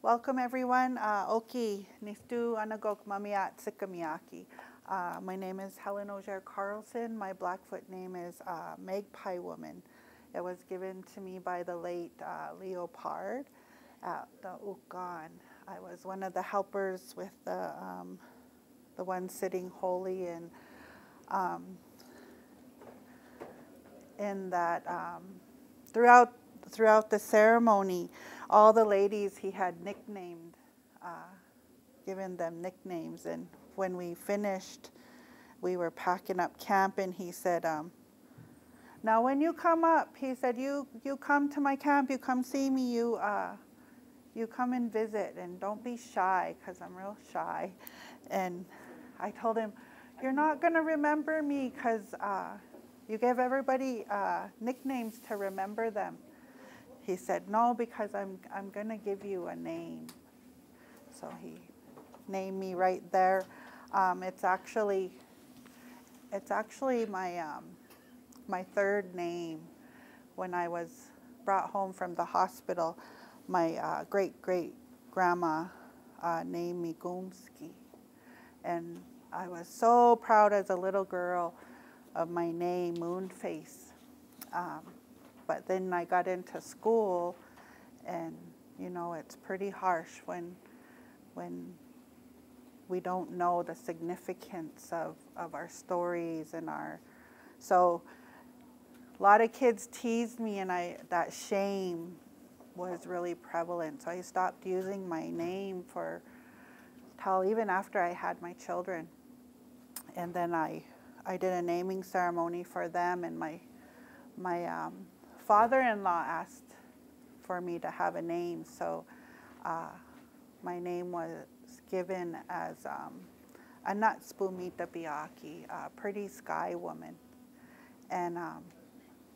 Welcome everyone. Oki, Nistu Anagok Mamiat Sikamiaki. My name is Helen Augare Carlson. My Blackfoot name is Magpie Woman. It was given to me by the late Leopard at the Ukan. I was one of the helpers with the one sitting holy and in that throughout the ceremony, all the ladies he had nicknamed, given them nicknames. And when we finished, we were packing up camp, and he said, now when you come up, he said, you come to my camp, you come see me, you come and visit, and don't be shy, because I'm real shy. And I told him, you're not going to remember me, because you gave everybody nicknames to remember them. He said, no, because I'm going to give you a name. So he named me right there. It's actually my third name. When I was brought home from the hospital, my great-great-grandma named me Gumski. And I was so proud as a little girl of my name, Moonface. But then I got into school, and you know, it's pretty harsh when we don't know the significance of our stories and so a lot of kids teased me, and that shame was really prevalent. So I stopped using my name till even after I had my children. And then I did a naming ceremony for them, and my father-in-law asked for me to have a name, so my name was given as Anatspumita Biaki, a pretty sky woman. And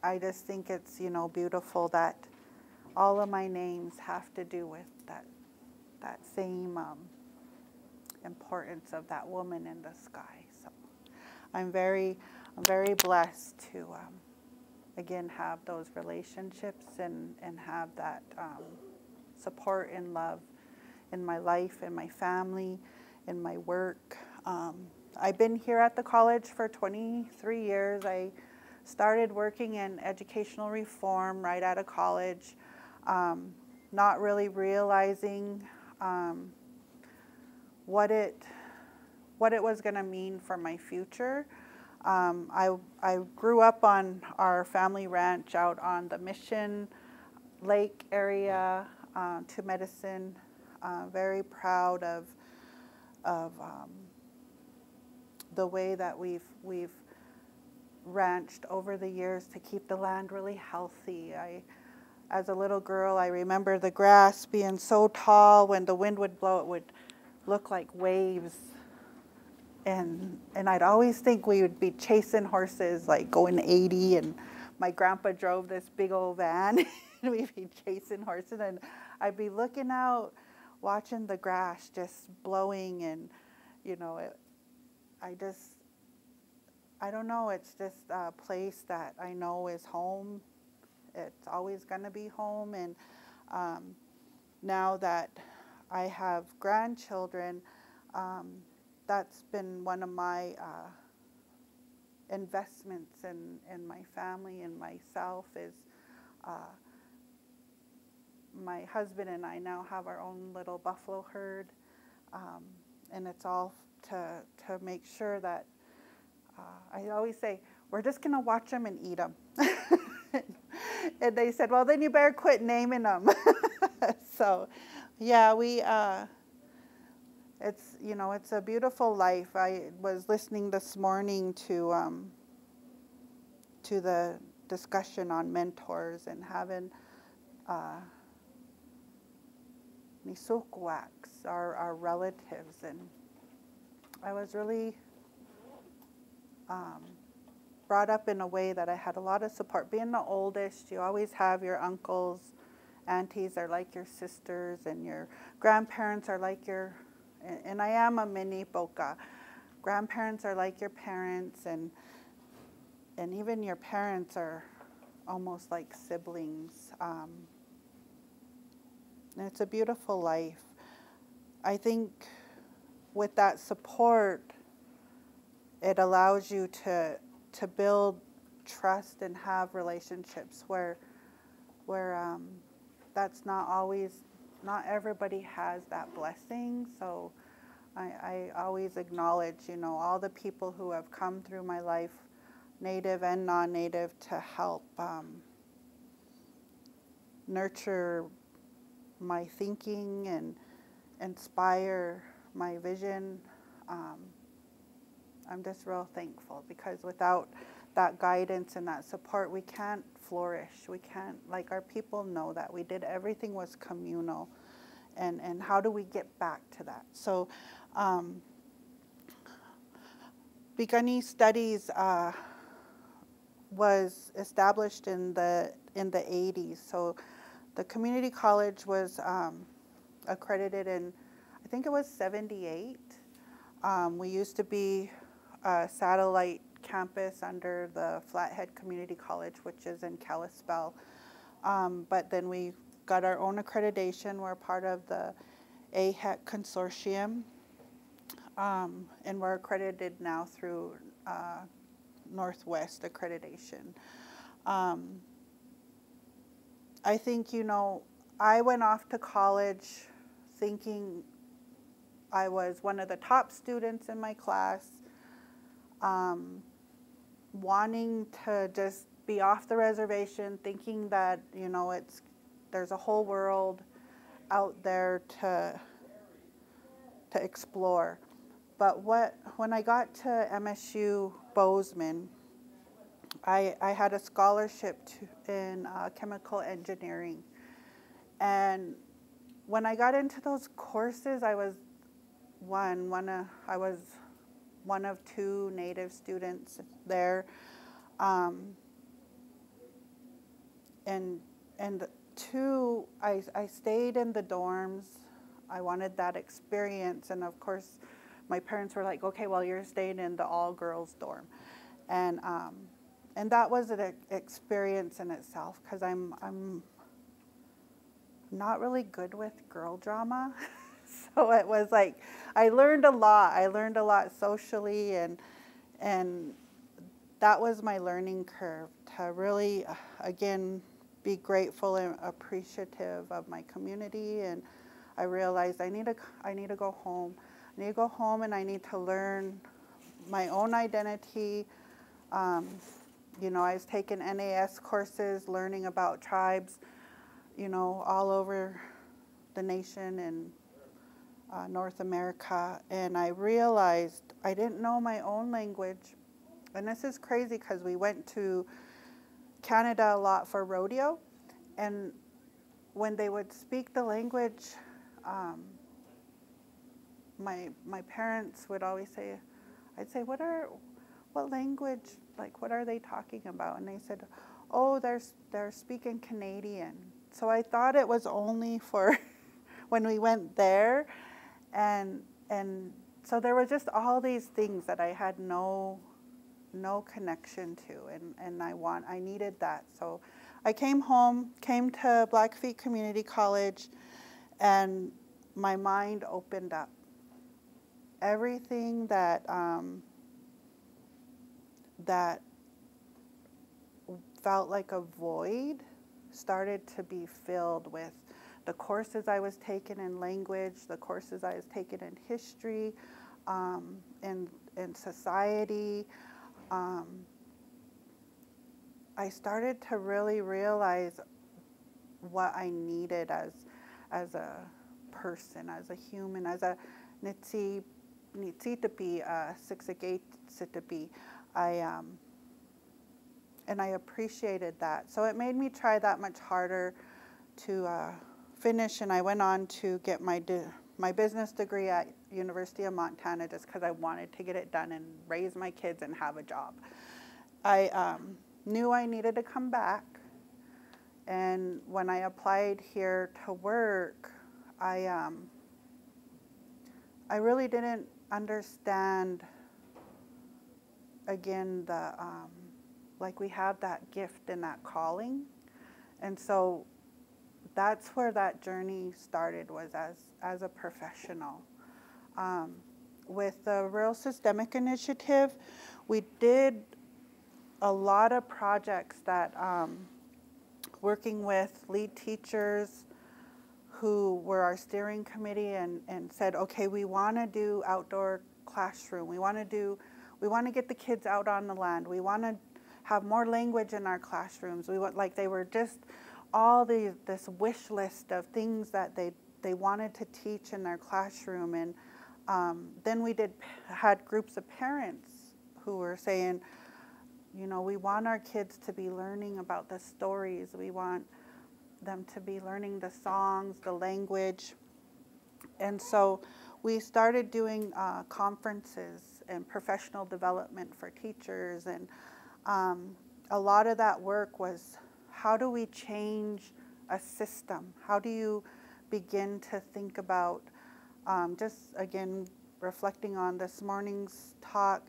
I just think it's, you know, beautiful that all of my names have to do with that same importance of that woman in the sky. So I'm very blessed to again have those relationships and have that support and love in my life, in my family, in my work. I've been here at the college for 23 years. I started working in educational reform right out of college, not really realizing what it was going to mean for my future. I grew up on our family ranch out on the Mission Lake area to Medicine. Very proud of the way that we've ranched over the years to keep the land really healthy. As a little girl, I remember the grass being so tall, when the wind would blow, it would look like waves. And I'd always think we would be chasing horses, like going 80, and my grandpa drove this big old van, and we'd be chasing horses, and I'd be looking out, watching the grass just blowing, and you know, I don't know, it's just a place that I know is home. It's always going to be home. And now that I have grandchildren, that's been one of my investments in my family and myself is my husband and I now have our own little buffalo herd, and it's all to make sure that I always say, we're just going to watch them and eat them. And they said, well, then you better quit naming them. So, yeah, it's, you know, it's a beautiful life. I was listening this morning to the discussion on mentors and having Nisukwaks, our relatives, and I was really brought up in a way that I had a lot of support. Being the oldest, you always have your uncles, aunties are like your sisters, and your grandparents are like your, and I am a mini boka. Grandparents are like your parents, and even your parents are almost like siblings. And it's a beautiful life. I think with that support, it allows you to build trust and have relationships where that's not always, not everybody has that blessing. So I always acknowledge, you know, all the people who have come through my life, Native and non-Native, to help nurture my thinking and inspire my vision. I'm just real thankful, because without that guidance and that support, we can't flourish. We can't, like, our people know that we did, everything was communal. And how do we get back to that? So Piikani Studies was established in the 80s. So the community college was accredited in, I think it was 78. We used to be a satellite campus under the Flathead Community College, which is in Kalispell. But then we got our own accreditation. We're part of the AHEC consortium. And we're accredited now through Northwest accreditation. I think, you know, I went off to college thinking I was one of the top students in my class, wanting to just be off the reservation, thinking that, you know, there's a whole world out there to explore. But when I got to MSU Bozeman, I had a scholarship in chemical engineering. And when I got into those courses, I was one of two Native students there. And two, I stayed in the dorms. I wanted that experience. And of course, my parents were like, okay, well, you're staying in the all-girls dorm. And that was an experience in itself, because I'm not really good with girl drama. So it was like, I learned a lot. I learned a lot socially, and that was my learning curve, to really, again, be grateful and appreciative of my community. And I realized I need to go home. I need to go home, and I need to learn my own identity. You know, I was taking NAS courses, learning about tribes, you know, all over the nation and North America. And I realized I didn't know my own language. And this is crazy, because we went to Canada a lot for rodeo. And when they would speak the language, my parents would always say, I'd say, what language, like, what are they talking about? And they said, oh, they're speaking Canadian. So I thought it was only for when we went there. And so there were just all these things that I had no connection to, and I needed that. So I came home, came to Blackfoot Community College, and my mind opened up. Everything that felt like a void started to be filled with the courses I was taking in language, the courses I was taking in history, in society. I started to really realize what I needed as a person, as a human, as a Nitsitapi, Siksikaitsitapi. And I appreciated that. So it made me try that much harder to finish, and I went on to get my business degree at University of Montana, just because I wanted to get it done and raise my kids and have a job. I knew I needed to come back, and when I applied here to work, I really didn't understand, again, like, we have that gift and that calling. And so that's where that journey started, was as a professional. With the Rural Systemic Initiative, we did a lot of projects that working with lead teachers who were our steering committee and said, okay, we want to do outdoor classroom. We want to get the kids out on the land. We want to have more language in our classrooms. We want, like, they were just all this wish list of things that they wanted to teach in their classroom. And then we had groups of parents who were saying, you know, we want our kids to be learning about the stories. We want them to be learning the songs, the language. And so we started doing conferences and professional development for teachers. And a lot of that work was, how do we change a system? How do you begin to think about, just again, reflecting on this morning's talk,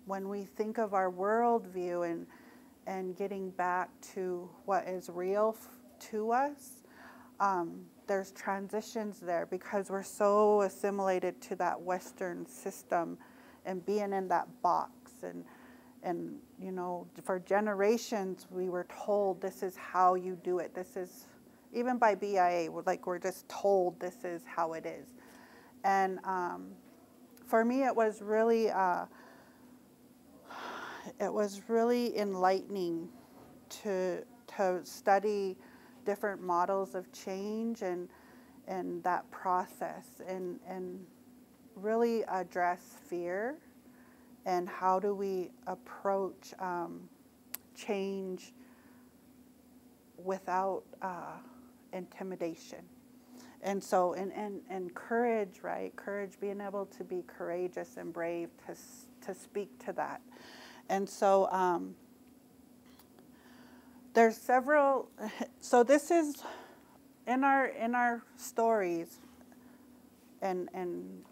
when we think of our worldview and getting back to what is real to us, there's transitions there because we're so assimilated to that Western system and being in that box. And you know, for generations we were told this is how you do it. This is, even by BIA, we're just told this is how it is. And for me, it was really enlightening to study different models of change and that process and really address fear and how do we approach change without intimidation. And so, and courage, right? Courage, being able to be courageous and brave to speak to that. And so there's several, so this is in our stories, and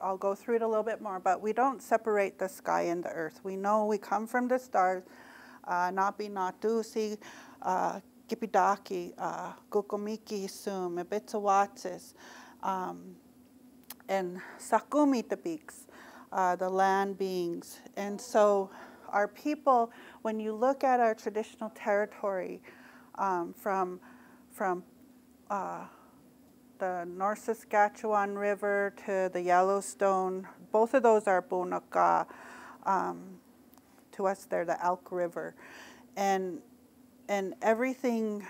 I'll go through it a little bit more, but we don't separate the sky and the earth. We know we come from the stars, napi natusi, kipidaki, gukomiki sum, ebitsawatsis, and sakumi tabiks, the land beings. And so our people, when you look at our traditional territory, from the North Saskatchewan River to the Yellowstone, both of those are Bunaka. To us, they're the Elk River. And everything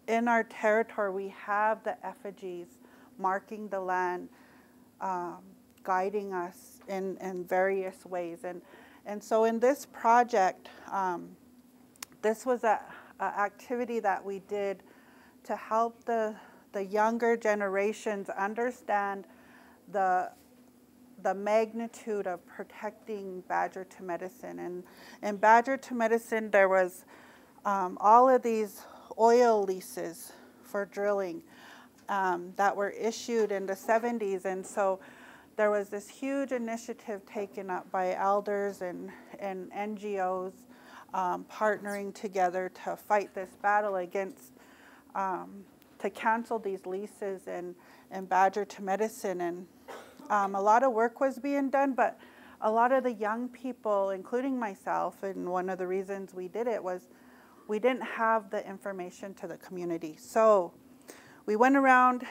in our territory, we have the effigies marking the land, guiding us in various ways. And so in this project, this was an activity that we did to help the younger generations understand the magnitude of protecting Badger to Medicine. And in Badger to Medicine, there was all of these oil leases for drilling that were issued in the 70s. And so there was this huge initiative taken up by elders and NGOs partnering together to fight this battle against, to cancel these leases and Badger to Medicine. And a lot of work was being done, but a lot of the young people, including myself, and one of the reasons we did it was we didn't have the information to the community. So we went around,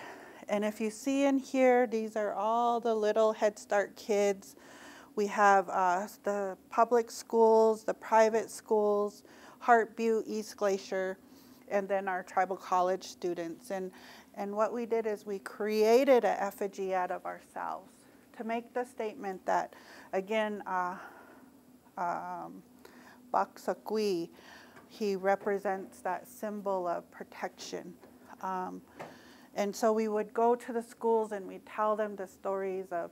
and if you see in here, these are all the little Head Start kids. We have the public schools, the private schools, Heart Butte, East Glacier, and then our tribal college students. And what we did is we created an effigy out of ourselves to make the statement that, again, Baksakwi, he represents that symbol of protection. And so we would go to the schools and we'd tell them the stories of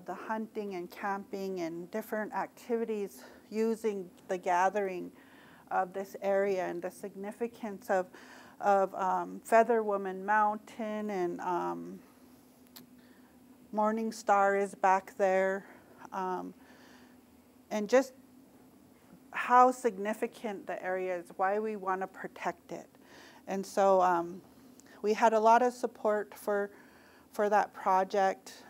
the hunting and camping and different activities using the gathering of this area and the significance of Feather Woman Mountain, and Morning Star is back there, and just how significant the area is, why we want to protect it. And so we had a lot of support for that project,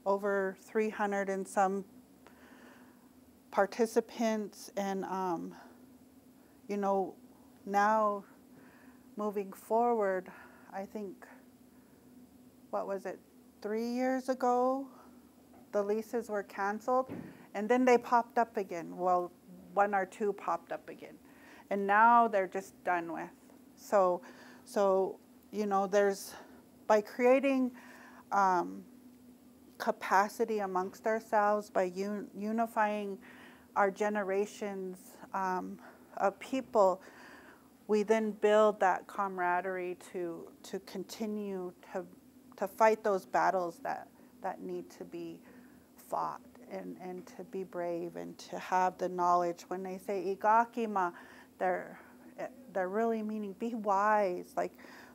over 300 and some participants, and you know, now moving forward, I think, what was it, 3 years ago, the leases were canceled, and then they popped up again. Well, 1 or 2 popped up again, and now they're just done with. So you know, there's, by creating capacity amongst ourselves, by unifying our generations of people, we then build that camaraderie to continue to fight those battles that need to be fought, and to be brave, and to have the knowledge. When they say igakima, they're really meaning be wise. Like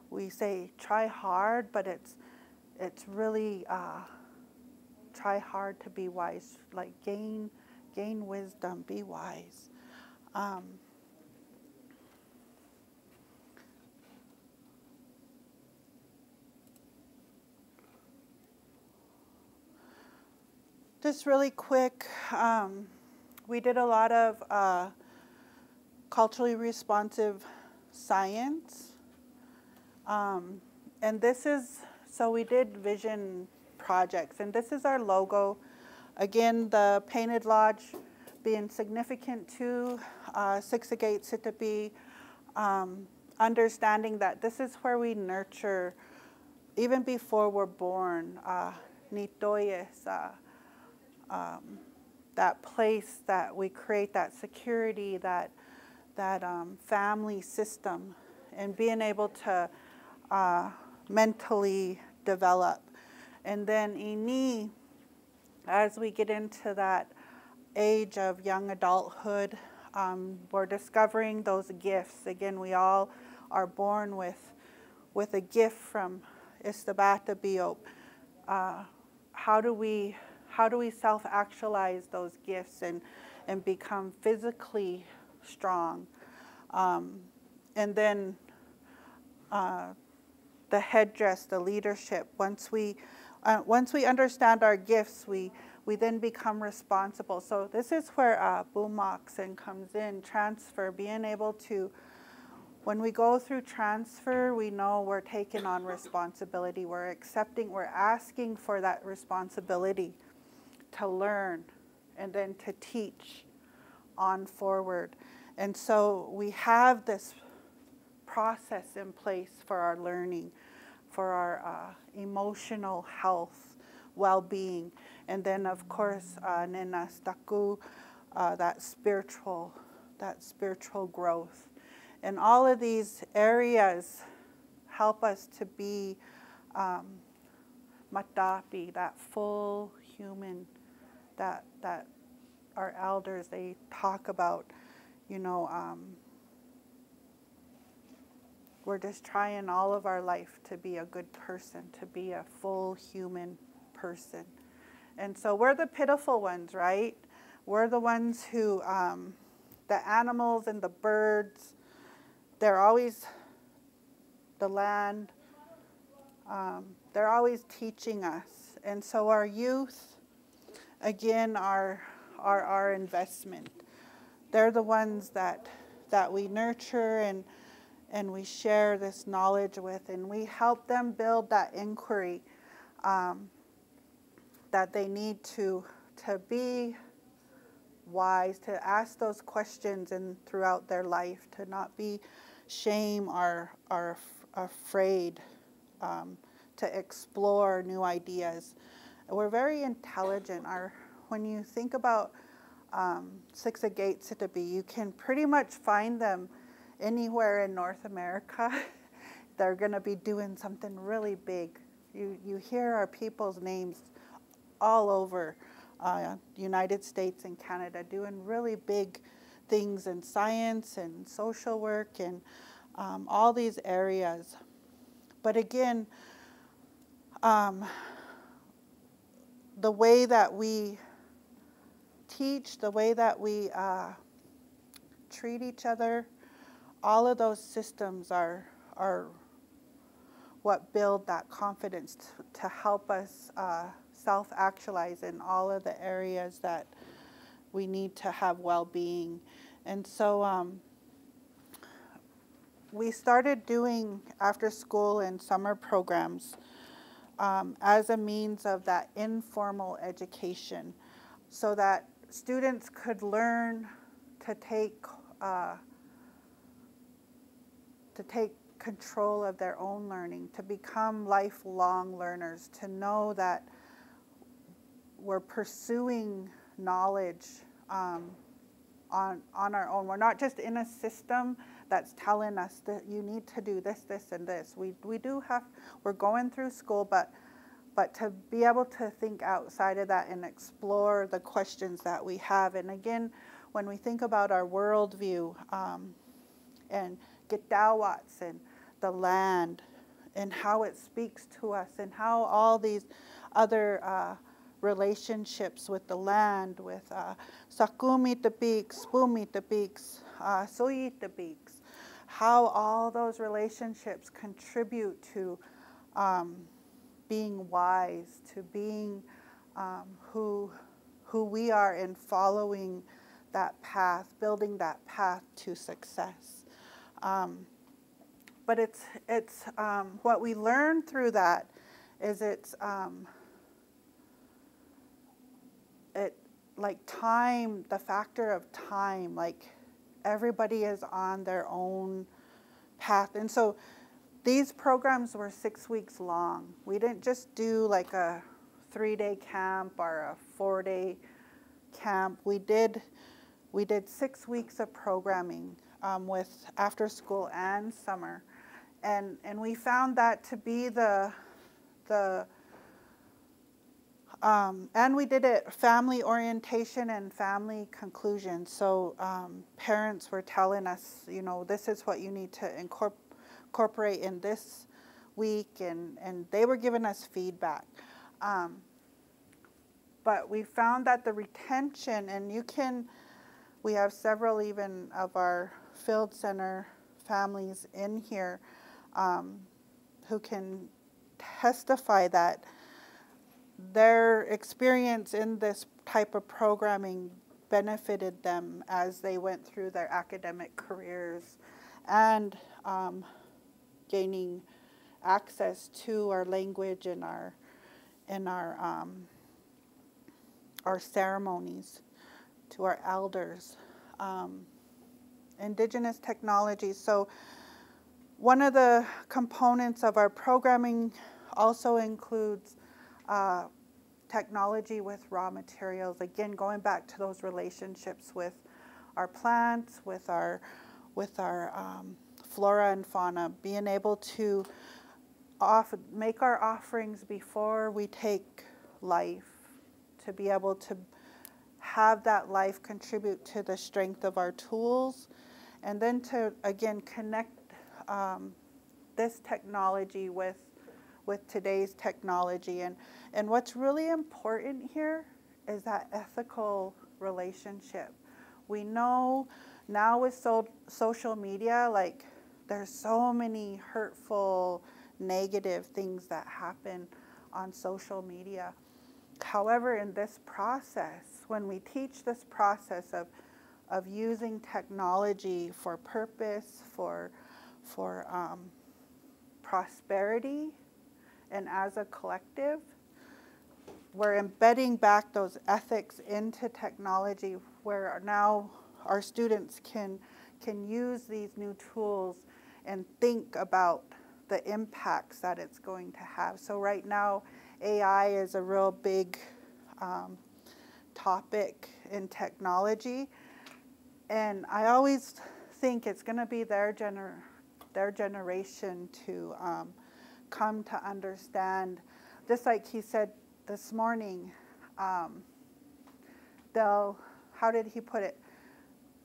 we say, try hard, but it's really try hard to be wise. Like gain wisdom, be wise. Just really quick, we did a lot of culturally responsive science. And this is, so we did vision projects, and this is our logo. Again, the Painted Lodge being significant to Sixagate Sitapi, understanding that this is where we nurture, even before we're born, nitoyes, that place that we create, that security, that family system, and being able to mentally develop. And then ini, as we get into that age of young adulthood, we're discovering those gifts. Again, we all are born with a gift from Istabata Biop. How do we self-actualize those gifts and become physically strong? And then the headdress, the leadership. Once we understand our gifts, we then become responsible. So this is where Bumoxen comes in, transfer, being able to, when we go through transfer, we know we're taking on responsibility. We're accepting, we're asking for that responsibility to learn and then to teach on forward. And so we have this process in place for our learning, for our emotional health, well-being, and then of course nenastaku, that spiritual growth. And all of these areas help us to be matapi, that full human, that our elders, they talk about, you know, we're just trying all of our life to be a good person, to be a full human person. And so we're the pitiful ones, right? We're the ones who, the animals and the birds, they're always, the land, they're always teaching us. And so our youth, again, are our investment. They're the ones that we nurture and we share this knowledge with, and we help them build that inquiry that they need to be wise, to ask those questions and throughout their life, to not be shame or afraid to explore new ideas. We're very intelligent. When you think about Sixagate Sitapi, you can pretty much find them anywhere in North America. They're going to be doing something really big. You hear our people's names all over United States and Canada doing really big things in science and social work and all these areas. But again, the way that we teach, the way that we treat each other, all of those systems are what build that confidence to help us self-actualize in all of the areas that we need to have well-being. And so we started doing after school and summer programs as a means of that informal education, so that students could learn to take control of their own learning, to become lifelong learners, to know that we're pursuing knowledge on our own. We're not just in a system that's telling us that you need to do this, this, and this. We're going through school, but to be able to think outside of that and explore the questions that we have. And again, when we think about our worldview and Gitawats and the land and how it speaks to us and how all these other relationships with the land, with Sakumi the beaks, Spumi the beaks, Soyi the beaks, how all those relationships contribute to being wise, to being who we are in following that path, building that path to success. But it's what we learn through that is it's like time, the factor of time, like everybody is on their own path. And so these programs were 6 weeks long. We didn't just do like a 3-day camp or a 4-day camp. We did 6 weeks of programming with after school and summer. And we found that to be and we did it family orientation and family conclusion. So parents were telling us, you know, this is what you need to incorporate in this week, and they were giving us feedback. But we found that the retention, and we have several even of our field center families in here who can testify that their experience in this type of programming benefited them as they went through their academic careers and gaining access to our language and our ceremonies, to our elders, indigenous technologies. So one of the components of our programming also includes technology with raw materials. Again, going back to those relationships with our plants, with our flora and fauna, being able to make our offerings before we take life, to be able to have that life contribute to the strength of our tools, and then to, again, connect this technology with today's technology. And what's really important here is that ethical relationship. We know now with social media, like there's so many hurtful, negative things that happen on social media. However, in this process, when we teach this process of using technology for purpose, for prosperity, and as a collective, we're embedding back those ethics into technology, where now our students can use these new tools and think about the impacts that it's going to have. So right now, AI is a real big topic in technology, and I always think it's going to be their generation to come to understand, just like he said this morning, how did he put it?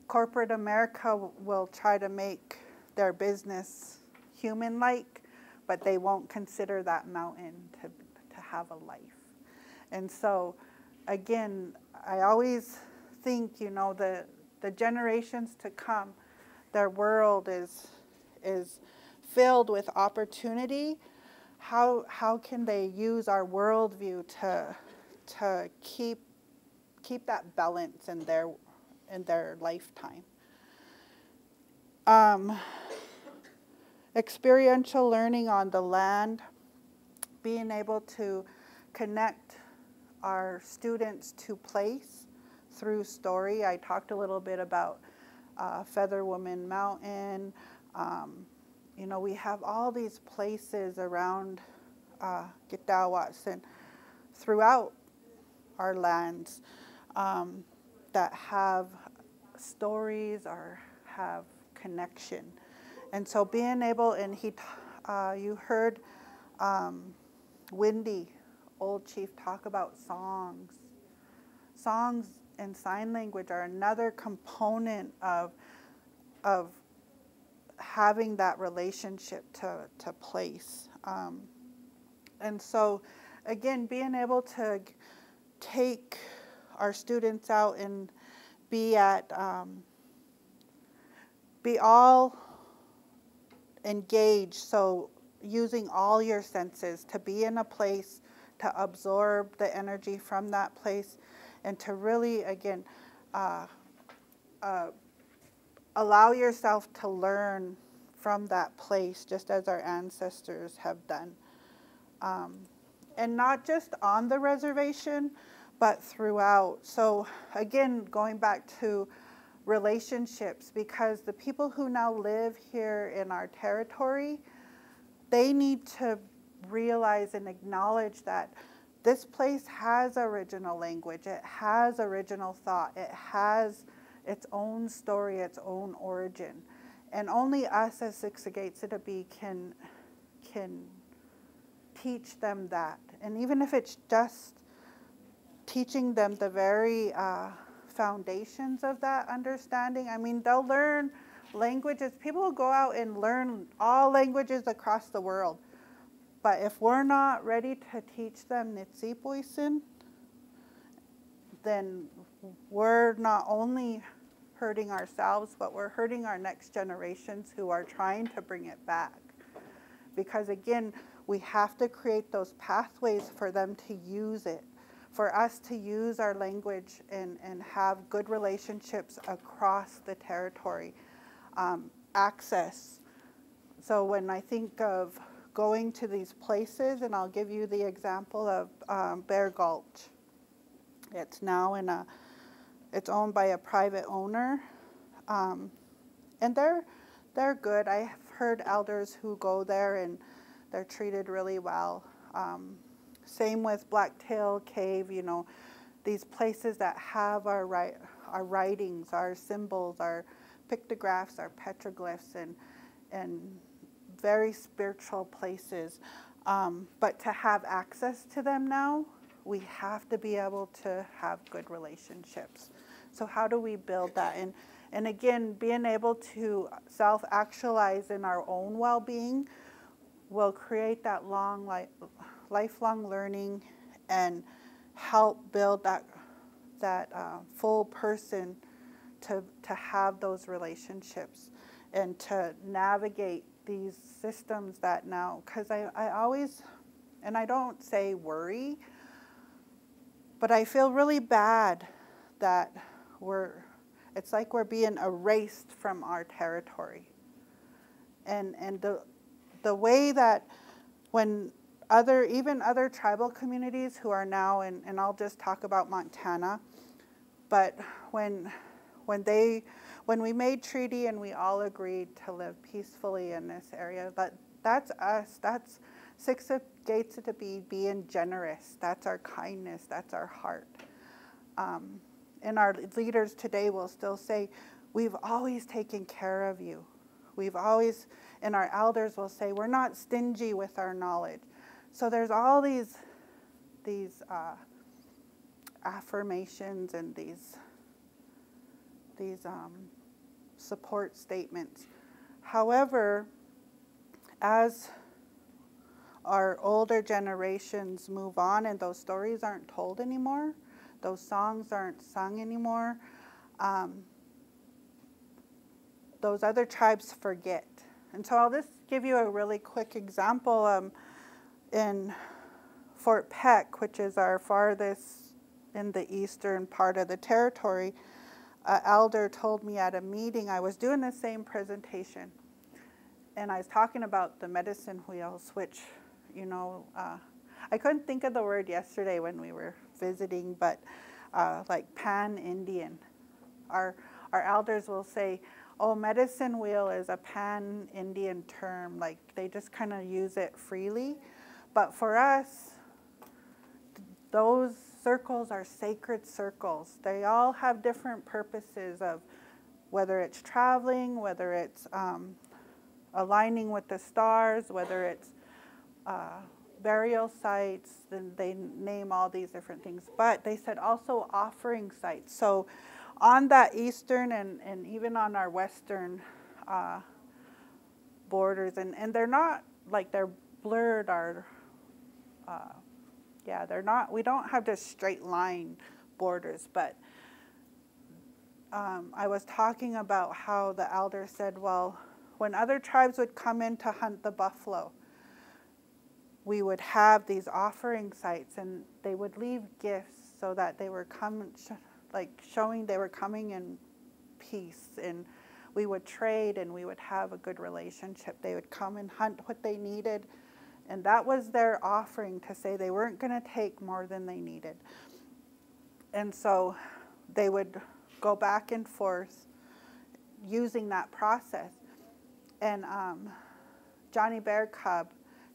Corporate America will try to make their business human-like, but they won't consider that mountain to have a life. And so, again, I always think, you know, the generations to come, their world is filled with opportunity, how can they use our worldview to keep that balance in their lifetime? Experiential learning on the land, being able to connect our students to place through story. I talked a little bit about Feather Woman Mountain. You know, we have all these places around Gitawats and throughout our lands that have stories or have connection. And so being able, and you heard Windy, old chief, talk about songs. Songs and sign language are another component of having that relationship to place. And so, again, being able to take our students out and be all engaged, so using all your senses to be in a place, to absorb the energy from that place, and to really, again, allow yourself to learn from that place, just as our ancestors have done. And not just on the reservation, but throughout. So again, going back to relationships, because the people who now live here in our territory, they need to realize and acknowledge that this place has original language, it has original thought, it has its own story, its own origin. And only us as Siksikaitsitabi can teach them that. And even if it's just teaching them the very foundations of that understanding, I mean, they'll learn languages. People will go out and learn all languages across the world. But if we're not ready to teach them Nitsipoisin, then we're not only hurting ourselves, but we're hurting our next generations who are trying to bring it back. Because again, we have to create those pathways for them to use it, for us to use our language and have good relationships across the territory. Access. So when I think of going to these places, and I'll give you the example of Bear Gulch. It's now it's owned by a private owner, and they're good. I've heard elders who go there and they're treated really well. Same with Blacktail Cave, you know, these places that have our writings, our symbols, our pictographs, our petroglyphs, and very spiritual places. But to have access to them now, we have to be able to have good relationships. So how do we build that? And again, being able to self-actualize in our own well-being will create that lifelong learning and help build that full person to have those relationships and to navigate these systems that now, because I always, and I don't say worry, but I feel really bad that it's like we're being erased from our territory. And the way that when even other tribal communities who are now, and I'll just talk about Montana, but when we made treaty and we all agreed to live peacefully in this area, that's us, that's Siksikaitsitabi being generous, that's our kindness, that's our heart. And our leaders today will still say, we've always taken care of you. We've always, and our elders will say, we're not stingy with our knowledge. So there's all these affirmations and these support statements. However, as our older generations move on and those stories aren't told anymore, those songs aren't sung anymore, those other tribes forget. And so I'll just give you a really quick example. In Fort Peck, which is our farthest in the eastern part of the territory, an elder told me at a meeting, I was doing the same presentation, and I was talking about the medicine wheels, which, you know, I couldn't think of the word yesterday when we were visiting, but like pan-Indian. Our elders will say, oh, medicine wheel is a pan-Indian term, like they just kind of use it freely. But for us, those circles are sacred circles. They all have different purposes of whether it's traveling, whether it's aligning with the stars, whether it's burial sites, then they name all these different things. But they said also offering sites. So on that eastern and even on our western borders, and they're not like they're blurred, yeah, they're not, we don't have just straight line borders, but I was talking about how the elder said, well, when other tribes would come in to hunt the buffalo, we would have these offering sites, and they would leave gifts so that they were showing they were coming in peace, and we would trade and we would have a good relationship. They would come and hunt what they needed, and that was their offering to say they weren't going to take more than they needed. And so they would go back and forth using that process. And Johnny Bear Cub,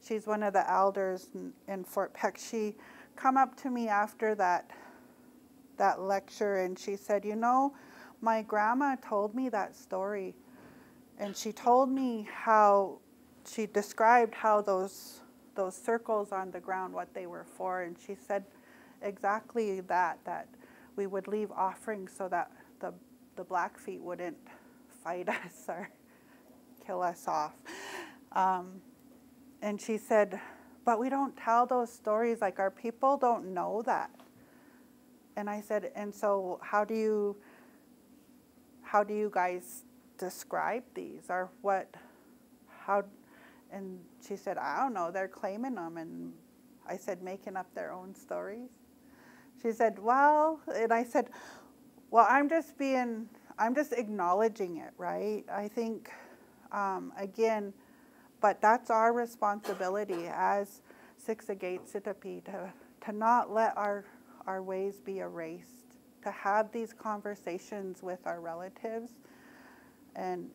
she's one of the elders in Fort Peck, she come up to me after that lecture, and she said, you know, my grandma told me that story, and she told me how, she described how those circles on the ground, what they were for, and she said exactly that we would leave offerings so that the Blackfeet wouldn't fight us or kill us off. And she said, but we don't tell those stories, like our people don't know that. And I said, and so how do you guys describe these, or how? And she said, I don't know, they're claiming them. And I said, making up their own stories? She said, well, and I said, well, I'm just acknowledging it, right? I think, again, but that's our responsibility as Siksagate-Sitapi to not let our ways be erased, to have these conversations with our relatives and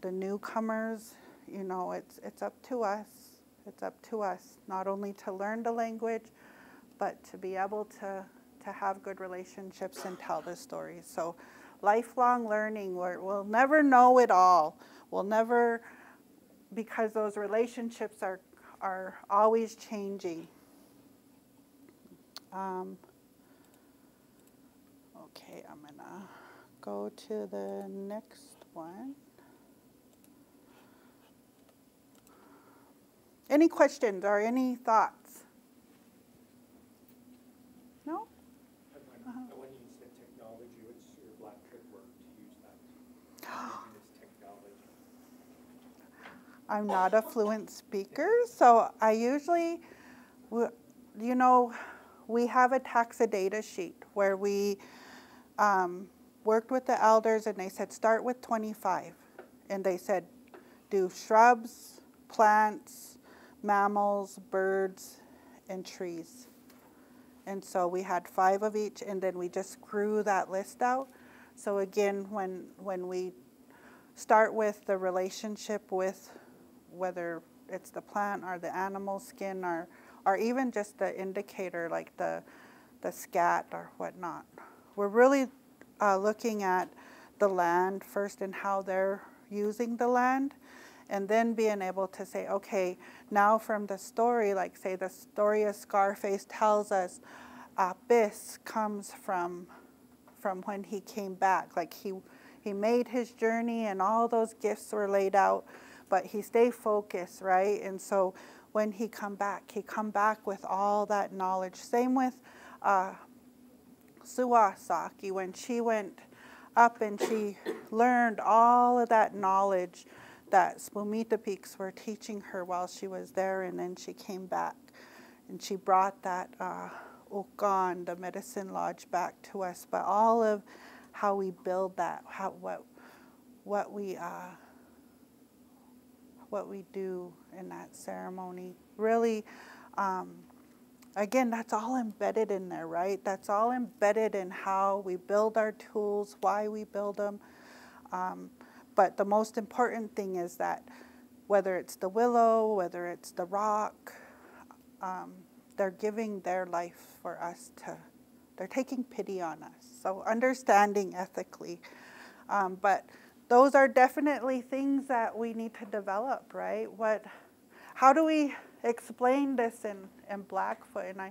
the newcomers. You know, it's up to us. It's up to us not only to learn the language, but to be able to have good relationships and tell the stories. So lifelong learning, we'll never know it all. We'll never, because those relationships are always changing. Okay, I'm gonna go to the next one. Any questions or any thoughts? No? When you said technology, what's your Blackfoot word to use that? This technology. I'm not a fluent speaker, so I usually, you know, we have a taxa-data sheet where we worked with the elders, and they said start with 25. And they said do shrubs, plants, mammals, birds, and trees. And so we had 5 of each, and then we just grew that list out. So again, when we start with the relationship with whether it's the plant or the animal skin or even just the indicator like the scat or whatnot, we're really looking at the land first and how they're using the land. And then being able to say, okay, now from the story, like say the story of Scarface tells us Apis comes from when he came back. Like he made his journey and all those gifts were laid out, but he stayed focused, right? And so when he come back with all that knowledge. Same with Suwasaki, when she went up and she learned all of that knowledge that Spumita Peaks were teaching her while she was there, and then she came back and she brought that Okan, the medicine lodge, back to us. But all of how we build that, what we do in that ceremony, really, again, that's all embedded in there, right? That's all embedded in how we build our tools, why we build them. But the most important thing is that whether it's the willow, whether it's the rock, they're giving their life for us to, they're taking pity on us. So understanding ethically. But those are definitely things that we need to develop, right? How do we explain this in Blackfoot? And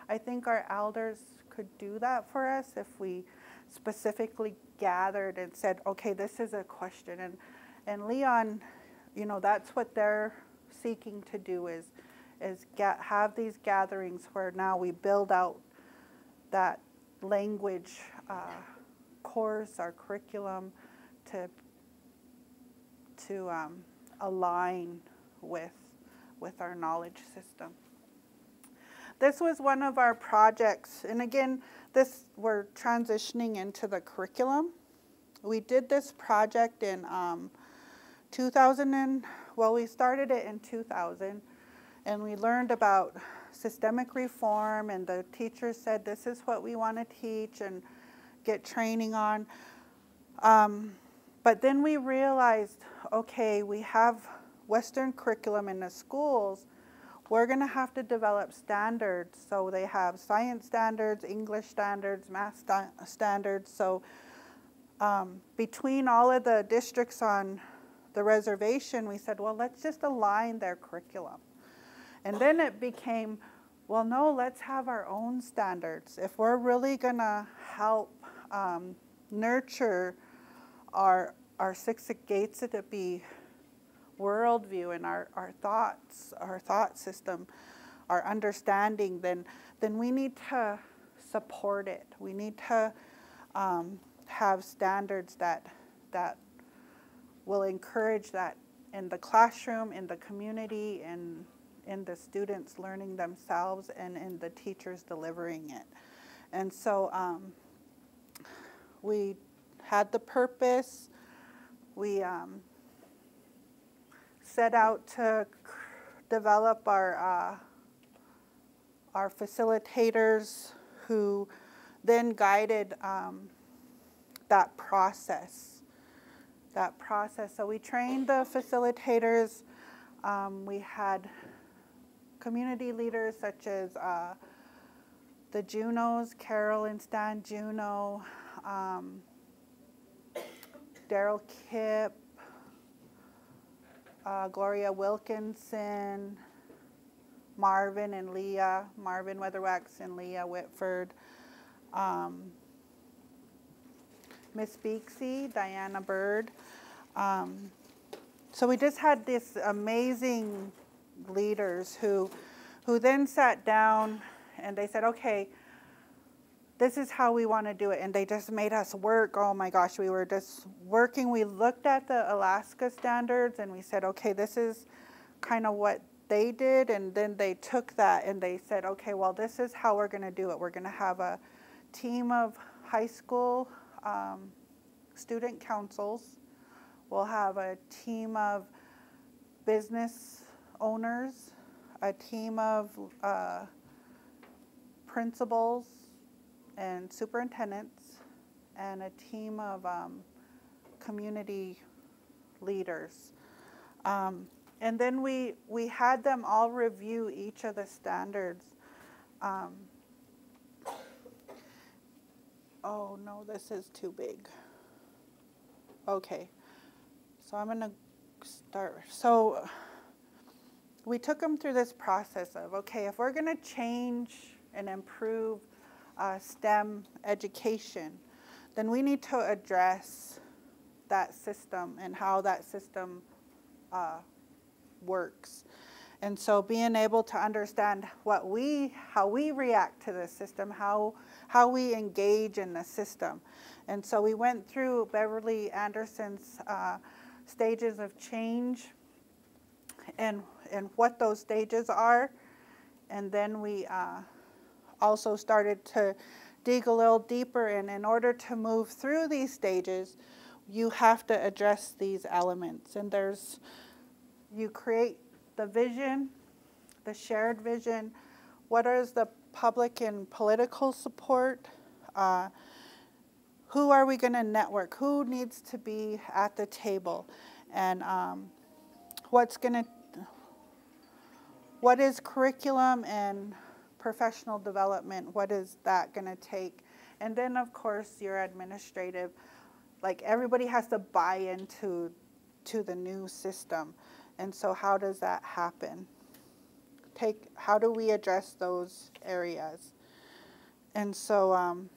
I think our elders could do that for us if we specifically gathered and said, okay, this is a question. And Leon, that's what they're seeking to do is have these gatherings where now we build out that language course, our curriculum to align with our knowledge system. This was one of our projects, and again, we're transitioning into the curriculum. We did this project in 2000, we started it in 2000, and we learned about systemic reform, and the teachers said this is what we want to teach and get training on. But then we realized, okay, we have Western curriculum in the schools. We're going to have to develop standards. So they have science standards, English standards, math standards. So between all of the districts on the reservation, we said, well, let's just align their curriculum. And then it became, well, no, let's have our own standards. If we're really going to help nurture our six gates to be worldview and our thoughts, our thought system, our understanding, then we need to support it. We need to have standards that will encourage that in the classroom, in the community, in the students learning themselves, and in the teachers delivering it. And so we had the purpose. We set out to develop our facilitators who then guided that process. So we trained the facilitators. We had community leaders such as the Junos, Carol and Stan Juno, Daryl Kipp, Gloria Wilkinson, Marvin Weatherwax and Leah Whitford, Miss Beaksy, Diana Bird. So we just had these amazing leaders who then sat down and they said, okay, this is how we want to do it. And they just made us work. Oh my gosh, we were just working. We looked at the Alaska standards and we said, okay, this is kind of what they did. And then they took that and they said, okay, well, this is how we're going to do it. We're going to have a team of high school student councils. We'll have a team of business owners, a team of principals and superintendents, and a team of community leaders. And then we had them all review each of the standards. Oh no, this is too big. Okay, so I'm gonna start. So we took them through this process of, okay, if we're gonna change and improve STEM education, then we need to address that system and how that system works. And so being able to understand how we react to the system, how we engage in the system. And so we went through Beverly Anderson's stages of change and what those stages are. And then we also started to dig a little deeper, and in order to move through these stages, you have to address these elements. And you create the vision, the shared vision, what is the public and political support, who are we going to network, who needs to be at the table, and what is curriculum and professional development, what is that going to take? And then, of course, your administrative, like everybody has to buy into the new system. And so how does that happen? How do we address those areas? And so,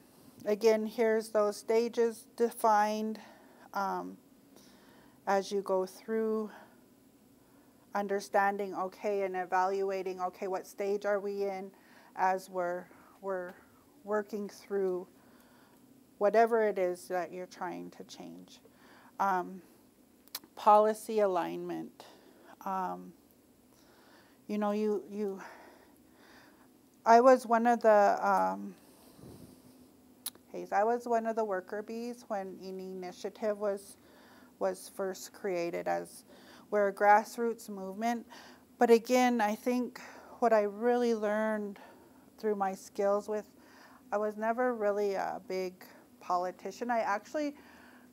again, here's those stages defined as you go through understanding, okay, and evaluating, okay, what stage are we in as we're working through whatever it is that you're trying to change. Policy alignment. You know, I was one of the I was one of the worker bees when the initiative was first created, as we're a grassroots movement. But again, I think what I really learned through my skills I was never really a big politician. I actually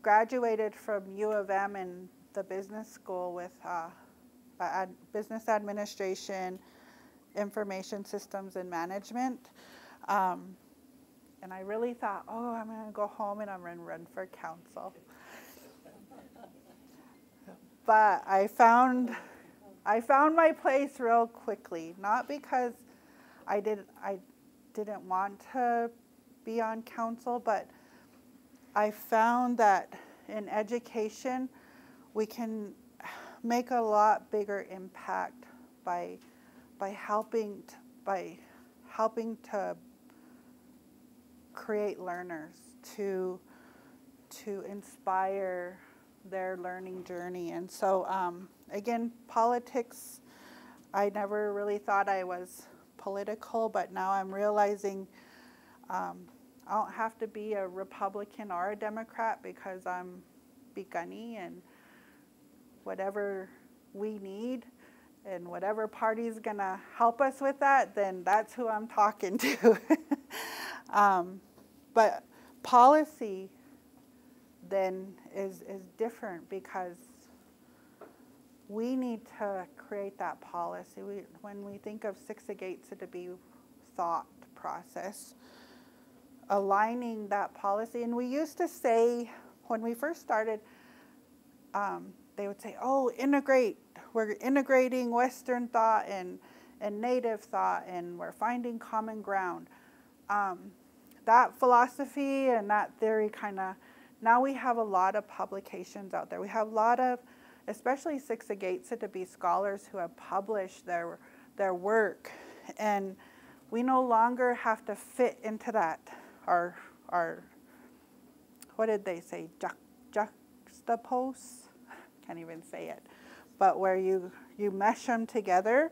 graduated from U of M in the business school with business administration, information systems, and management. And I really thought, oh, I'm going to go home and I'm going to run for council. But I found my place real quickly, not because I didn't want to be on council, but I found that in education we can make a lot bigger impact by helping to create learners, to inspire their learning journey. And so again, politics, I never really thought I was political, but now I'm realizing I don't have to be a Republican or a Democrat, because I'm Piikani, and whatever we need and whatever party's gonna help us with that, then that's who I'm talking to. But policy then is different, because we need to create that policy. When we think of Six of Gates, it'd be thought process, aligning that policy. And we used to say, when we first started, they would say, oh, integrate. We're integrating Western thought and Native thought, and we're finding common ground. That philosophy and that theory now we have a lot of publications out there. We have a lot of, especially Six of Gates to be scholars who have published their work. And we no longer have to fit into that, our what did they say, juxtapose? Can't even say it. But where you mesh them together,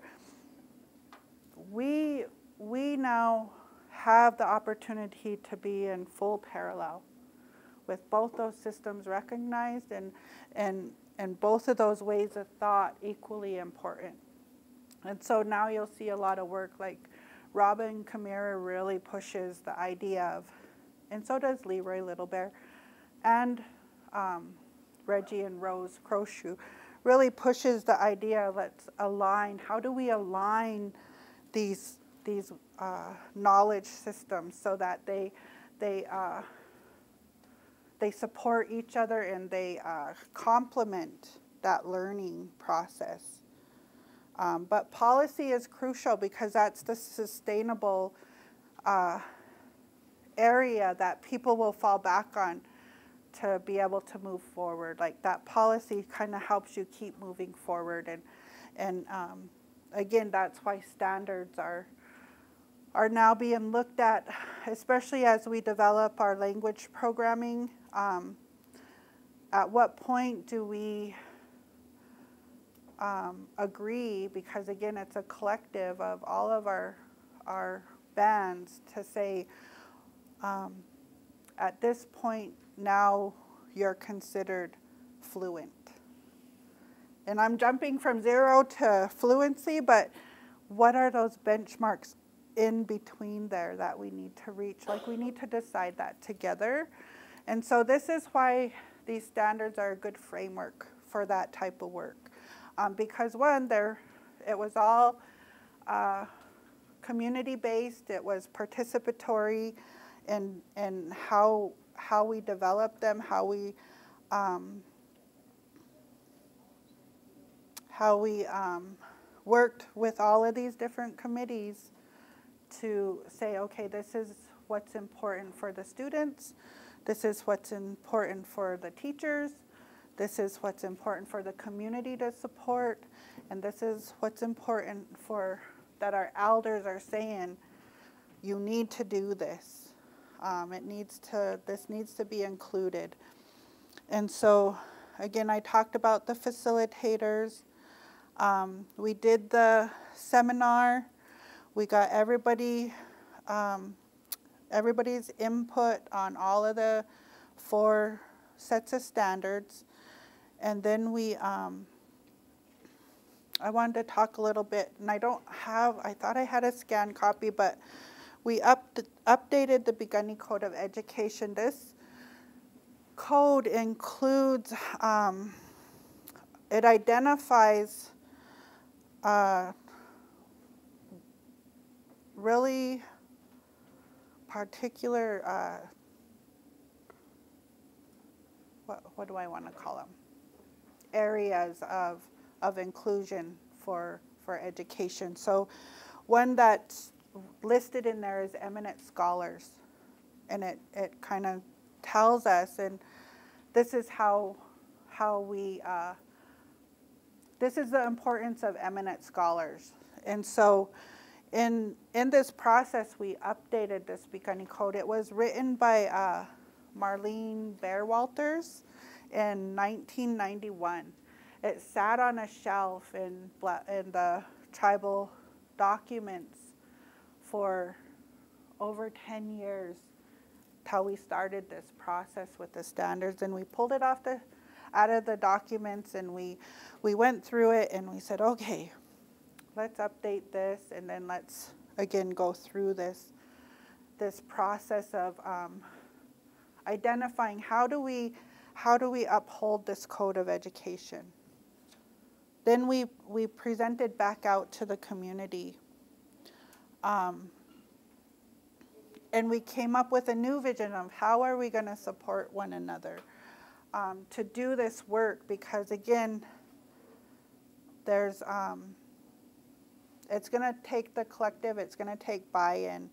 we now have the opportunity to be in full parallel with both those systems recognized, and both of those ways of thought equally important. And so now you'll see a lot of work like Robin Kamira really pushes the idea of, and so does Leroy Littlebear, and Reggie and Rose Crowshoe really pushes the idea, let's align, how do we align these knowledge systems so that they support each other and they complement that learning process. But policy is crucial, because that's the sustainable area that people will fall back on to be able to move forward. Like that policy kind of helps you keep moving forward. And again, that's why standards are now being looked at, especially as we develop our language programming. At what point do we agree, because again, it's a collective of all of our bands, to say, at this point now you're considered fluent. And I'm jumping from 0 to fluency, but what are those benchmarks in between there that we need to reach? Like, we need to decide that together. And so this is why these standards are a good framework for that type of work. Because one, it was all community-based, it was participatory in how we developed them, how we worked with all of these different committees to say, okay, this is what's important for the students, this is what's important for the teachers, this is what's important for the community to support, and this is what's important for that our elders are saying, you need to do this. This needs to be included. And so, again, I talked about the facilitators. We did the seminar. We got everybody's input on all of the 4 sets of standards. And then I wanted to talk a little bit, and I thought I had a scanned copy, but we updated the Piikani Code of Education. This code includes, it identifies really particular, what do I want to call them? Areas of inclusion for education. So one that's listed in there is eminent scholars, and it kind of tells us, and this is how we this is the importance of eminent scholars. And so in this process, we updated this Piikani Code. It was written by Marlene Bearwalters in 1991. It sat on a shelf in the tribal documents for over 10 years till we started this process with the standards, and we pulled it out of the documents, and we went through it, and we said, okay, let's update this, and then let's again go through this process of identifying how do we uphold this code of education. Then we presented back out to the community. And we came up with a new vision of how are we going to support one another to do this work, because again, there's it's going to take the collective, it's going to take buy-in.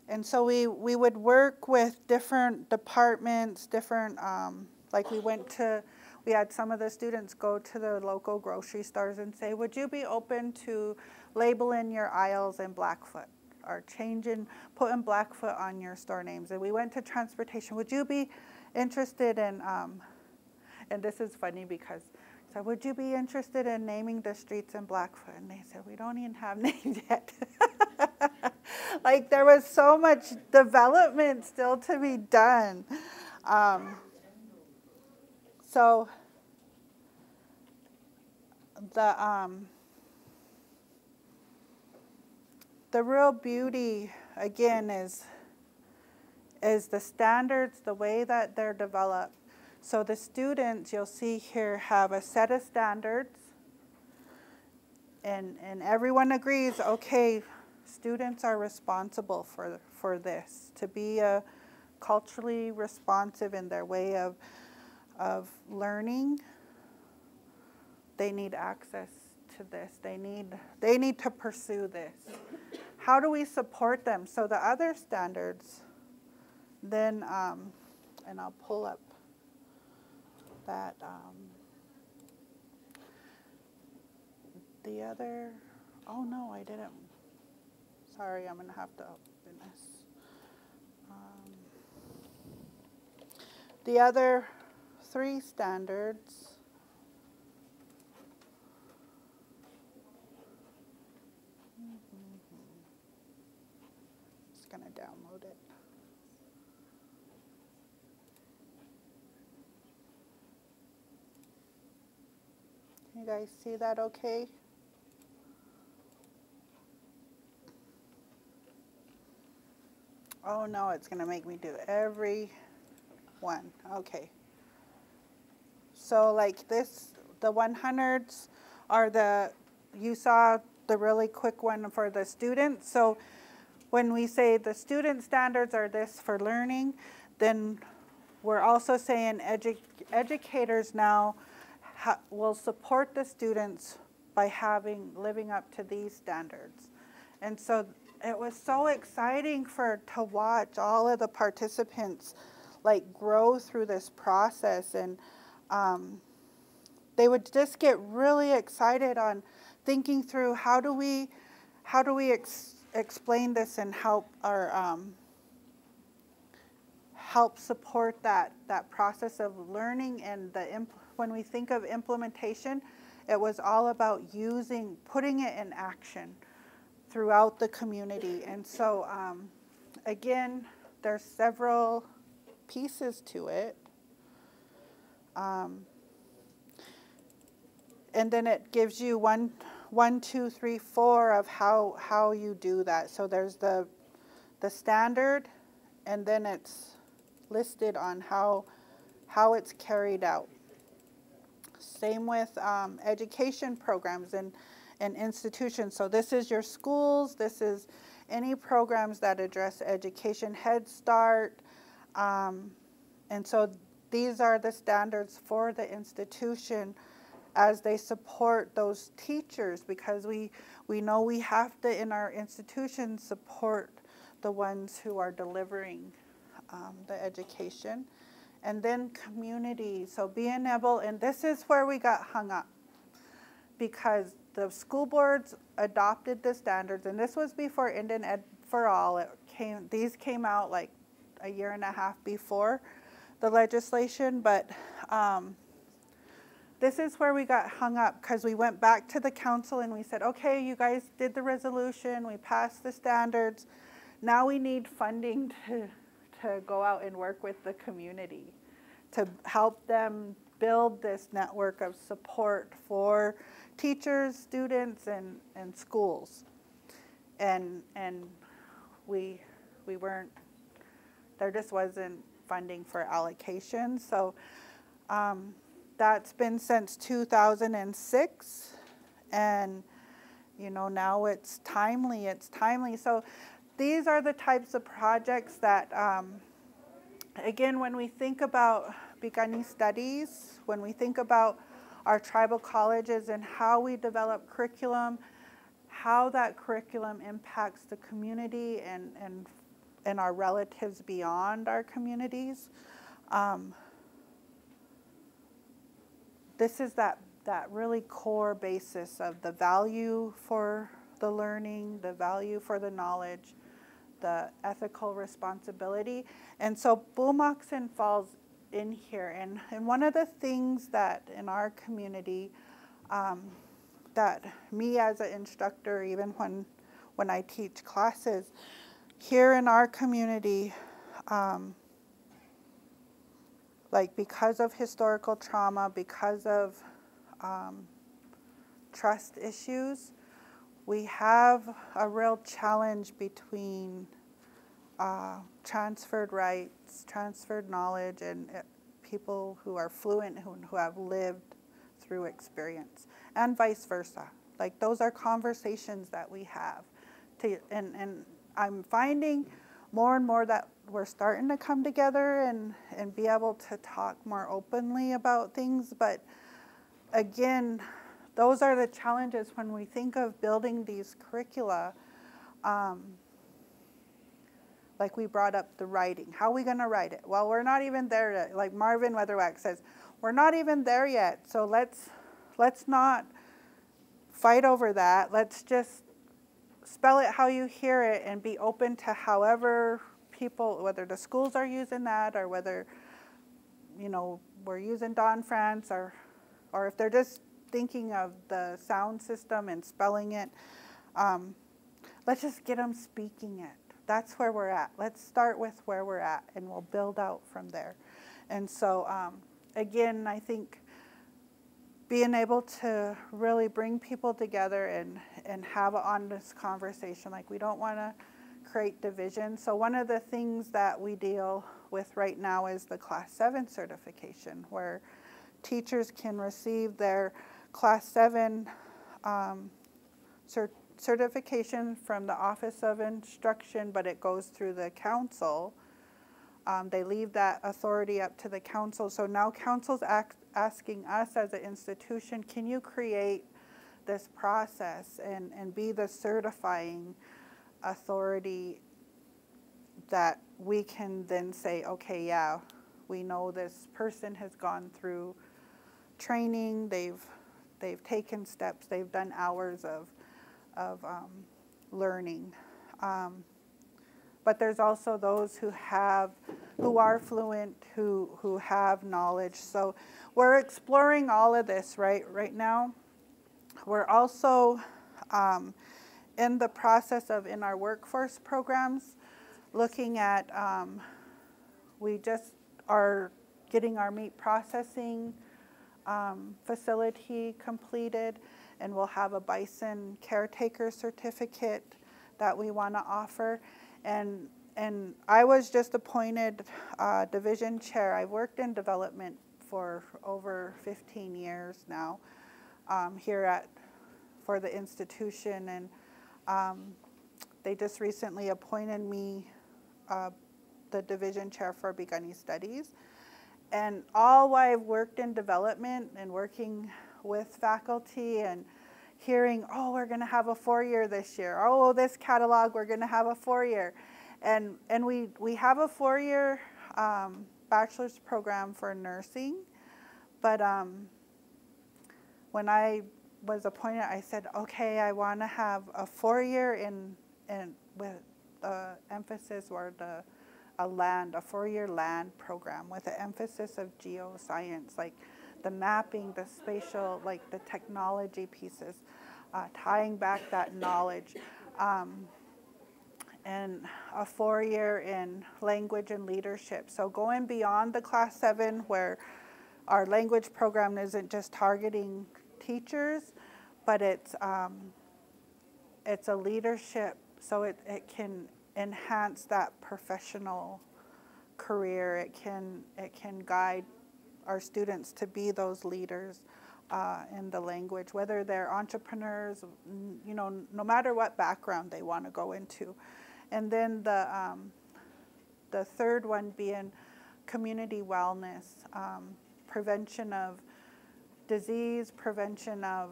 And so we would work with different departments, different, like we had some of the students go to the local grocery stores and say, would you be open to labeling your aisles in Blackfoot, or putting Blackfoot on your store names? And we went to transportation, would you be interested in, and this is funny because I said, would you be interested in naming the streets in Blackfoot? And they said, we don't even have names yet. Like, there was so much development still to be done. So the real beauty, again, is the standards, the way that they're developed. So the students, you'll see here, have a set of standards, and everyone agrees, okay, students are responsible for this, to be culturally responsive in their way of learning. They need access to this. They need to pursue this. How do we support them? So the other standards, then, and I'll pull up that, The other, oh no, I didn't. Sorry, I'm gonna have to open this. The other 3 standards. Just gonna download it. You guys see that okay? Oh no, it's gonna make me do every one. Okay. So like this, the 100s are you saw the really quick one for the students. So when we say the student standards are this for learning, then we're also saying educators now will support the students by living up to these standards. And so it was so exciting to watch all of the participants like grow through this process, and they would just get really excited on thinking through how do we explain this and help help support that process of learning. And when we think of implementation, it was all about putting it in action throughout the community. And so again, there's several pieces to it. And then it gives you 1, 2, 3, 4 of how you do that. So there's the standard, and then it's listed on how it's carried out. Same with education programs and institutions. So this is your schools. This is any programs that address education, Head Start. And so these are the standards for the institution as they support those teachers, because we know we have to, in our institutions, support the ones who are delivering the education. And then community, so being able, and this is where we got hung up, because the school boards adopted the standards, and this was before Indian Ed for All. These came out like a year and a half before the legislation, but this is where we got hung up, because we went back to the council and we said, okay, you guys did the resolution, we passed the standards, now we need funding to go out and work with the community to help them build this network of support for teachers, students, and schools. And we weren't, there just wasn't funding for allocation. So that's been since 2006, and now it's timely. So these are the types of projects that, again, when we think about Piikani Studies, when we think about our tribal colleges and how we develop curriculum, how that curriculum impacts the community and our relatives beyond our communities. This is that really core basis of the value for the learning, the value for the knowledge, the ethical responsibility. And so boom oxen falls in here. And one of the things that in our community, that me as an instructor, even when I teach classes, here in our community, like because of historical trauma, because of trust issues, we have a real challenge between transferred rights, transferred knowledge, and people who are fluent, who have lived through experience, and vice versa. Like those are conversations that we have. And I'm finding more and more that we're starting to come together and be able to talk more openly about things. But again, those are the challenges when we think of building these curricula. Like we brought up the writing. How are we going to write it? Well, we're not even there yet. Like Marvin Weatherwax says, we're not even there yet. So let's not fight over that. Let's just spell it how you hear it and be open to however people, whether the schools are using that or whether, you know, we're using Don France or if they're just thinking of the sound system and spelling it. Let's just get them speaking it. That's where we're at. Let's start with where we're at, and we'll build out from there. And so, again, I think being able to really bring people together and have an honest conversation, like we don't want to create division. So one of the things that we deal with right now is the Class 7 certification, where teachers can receive their Class 7 certification from the Office of Instruction, but it goes through the council. They leave that authority up to the council. So now council's asking us as an institution, can you create this process and be the certifying authority that we can then say, okay, yeah, we know this person has gone through training, they've taken steps, they've done hours of learning. But there's also those who are fluent, who have knowledge. So we're exploring all of this right now. We're also in the process of, in our workforce programs, looking at, we just are getting our meat processing facility completed, and we'll have a bison caretaker certificate that we want to offer. And I was just appointed division chair. I've worked in development for over 15 years now here for the institution, and they just recently appointed me the division chair for Piikani Studies. And all while I've worked in development and working with faculty and hearing, oh, we're going to have a 4-year this year. Oh, this catalog, we're going to have a 4-year. And we have a 4-year bachelor's program for nursing. But when I was appointed, I said, okay, I want to have a 4-year with emphasis or a 4-year land program with an emphasis of geoscience, like the mapping, the spatial, like the technology pieces, tying back that knowledge, and a 4-year in language and leadership. So going beyond the Class 7, where our language program isn't just targeting teachers, but it's a leadership, so it can enhance that professional career. It can guide our students to be those leaders in the language, whether they're entrepreneurs, you know, no matter what background they want to go into. And then the third one being community wellness, prevention of disease, prevention of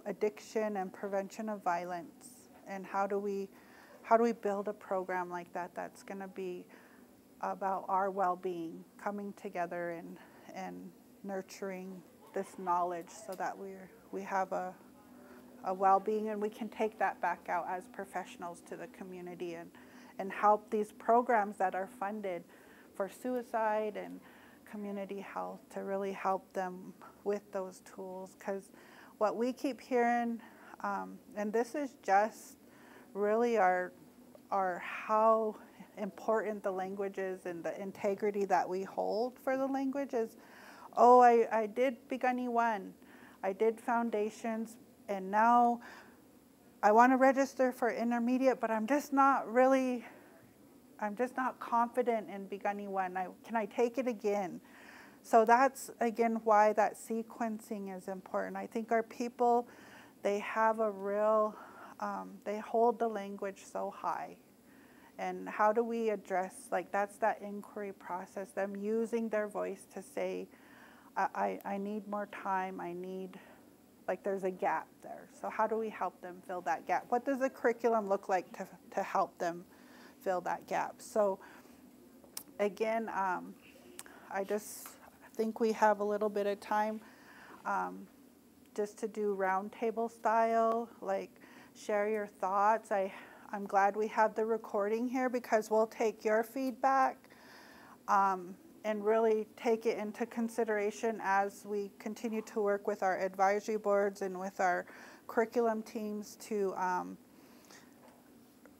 addiction, and prevention of violence. And how do we build a program like that that's going to be about our well-being, coming together and nurturing this knowledge so that we have a well-being, and we can take that back out as professionals to the community and help these programs that are funded for suicide and community health to really help them with those tools. Because what we keep hearing, and this is just really our how important the language is and the integrity that we hold for the language is, oh, I did Piikani 1, I did foundations, and now I want to register for intermediate, but I'm just not confident in Piikani 1. Can I take it again? So that's, again, why that sequencing is important. I think our people, they have a real, they hold the language so high. And how do we address, like, that's that inquiry process, them using their voice to say, I need more time, I need, like, there's a gap there. So how do we help them fill that gap? What does the curriculum look like to help them fill that gap? So again, I just think we have a little bit of time just to do roundtable style, like share your thoughts. I'm glad we have the recording here because we'll take your feedback and really take it into consideration as we continue to work with our advisory boards and with our curriculum teams to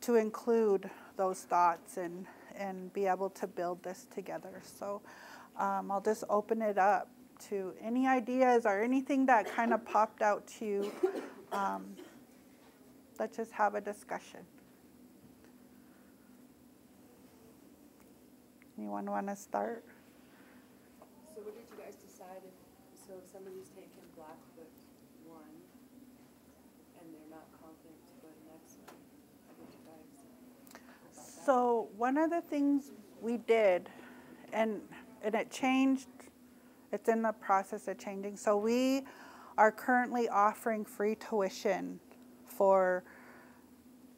include those thoughts and be able to build this together. So I'll just open it up to any ideas or anything that kind of popped out to you. Let's just have a discussion. Anyone want to start? So what did you guys decide if somebody's taken Blackfoot 1 and they're not confident to go to the next one, how did you guys go about that? So one of the things we did, and it changed, it's in the process of changing. So we are currently offering free tuition for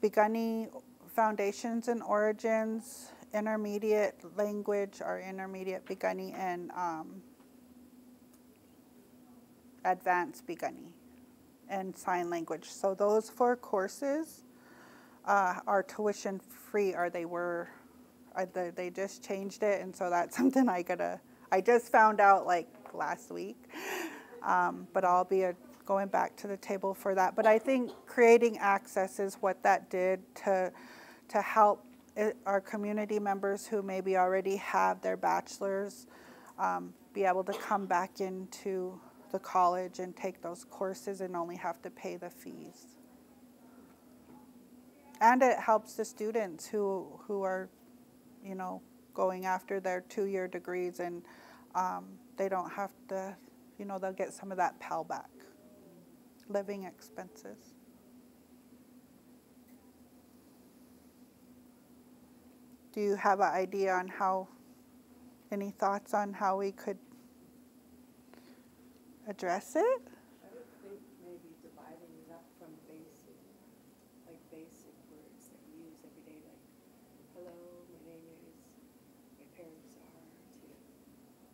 Piikani Foundations and Origins, intermediate language or intermediate Piikani, and advanced Piikani and sign language. So those 4 courses are tuition free, or they just changed it, and so that's something I just found out like last week, but I'll be going back to the table for that. But I think creating access is what that did to help our community members who maybe already have their bachelor's be able to come back into the college and take those courses and only have to pay the fees. And it helps the students who are, going after their 2-year degrees, and they don't have to, they'll get some of that Pell back, living expenses. Do you have an idea on any thoughts on how we could address it? I would think maybe dividing it up from basic words that we use every day, like hello, my name is, my parents are, to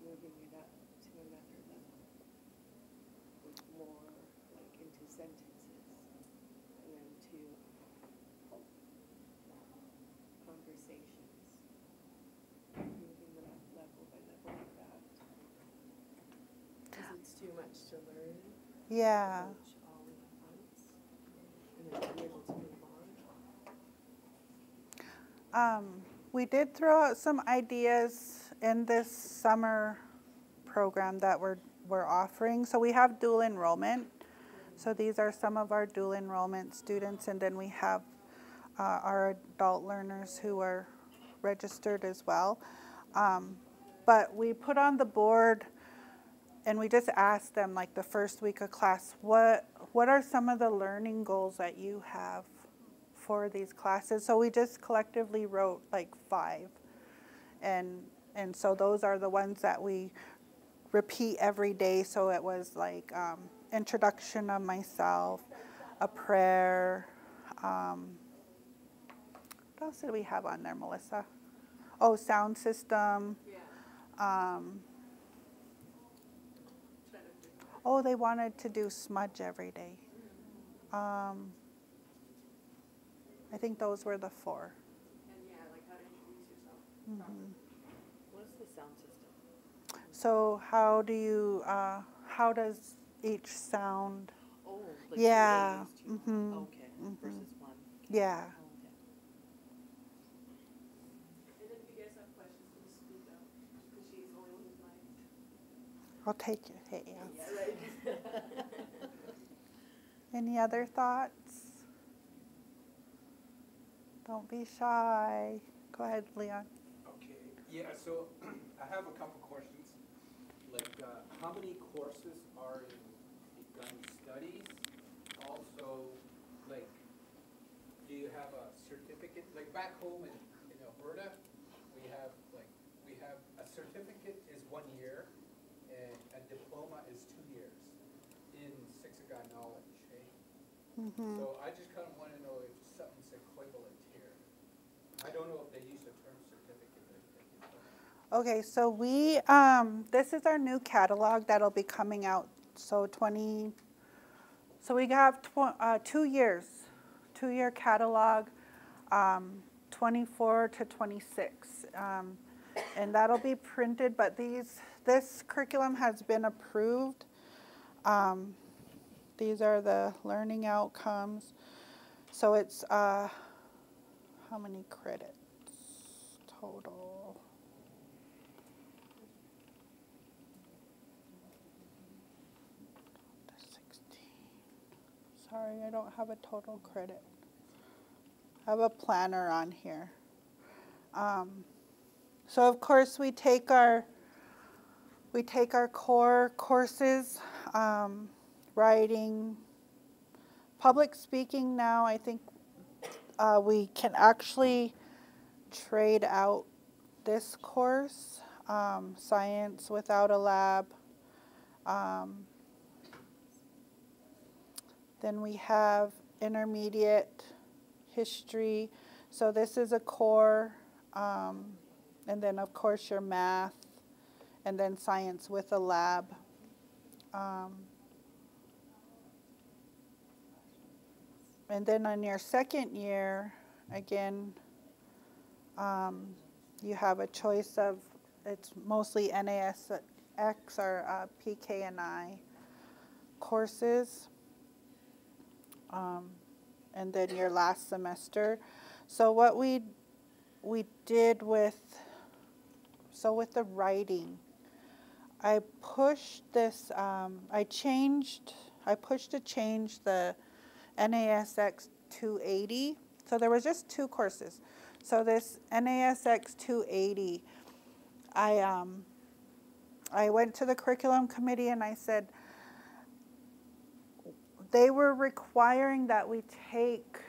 moving it up to another level with more like into sentences, and then to conversations, moving it up level by level like that. Because it's too much to learn. Yeah. All at once, and then be able to move on. We did throw out some ideas in this summer program that we're offering. So we have dual enrollment. So these are some of our dual enrollment students, and then we have our adult learners who are registered as well. But we put on the board, and we just asked them, like the first week of class, what are some of the learning goals that you have for these classes? So we just collectively wrote like 5. And so those are the ones that we repeat every day. So it was like introduction of myself, a prayer. What else did we have on there, Melissa? Oh, sound system. Yeah. Oh, they wanted to do smudge every day. I think those were the 4. And yeah, like how to introduce yourself. Mm-hmm. What is the sound system? So how does each sound? Oh, like Yeah. 2 A's, 2 Mm-hmm. Okay. Mm-hmm. Versus 1. Yeah. Okay. And then if you guys have questions, please speak up, because she's the only one who's mine. I'll take your hey. Yeah, right. Any other thoughts? Don't be shy. Go ahead, Leon. Okay, yeah, so I have a couple questions. Like, how many courses are in Piikani Studies? Also, like, do you have a certificate? Like back home in Alberta, we have a certificate is 1 year, and a diploma is 2 years in Siksika knowledge, eh? Mm-hmm. So I just kind of want to know if something's equivalent here. I don't know if they use the term certificate or diploma. Okay, so we this is our new catalog that'll be coming out. So So we have 2 years, 2-year catalog, 24 to 26. And that'll be printed, but this curriculum has been approved. These are the learning outcomes. So it's, how many credits total? Sorry, I don't have a total credit. I have a planner on here. So of course we take our core courses, writing, public speaking. Now I think we can actually trade out this course, science without a lab. Then we have intermediate history. So this is a core, and then of course your math, and then science with a lab. And then on your second year, again, you have a choice of, it's mostly NASX or PKNI courses. And then your last semester. So what we did with the writing, I pushed this, I pushed to change the NASX 280. So there was just 2 courses. So this NASX 280, I went to the curriculum committee and I said, they were requiring that we take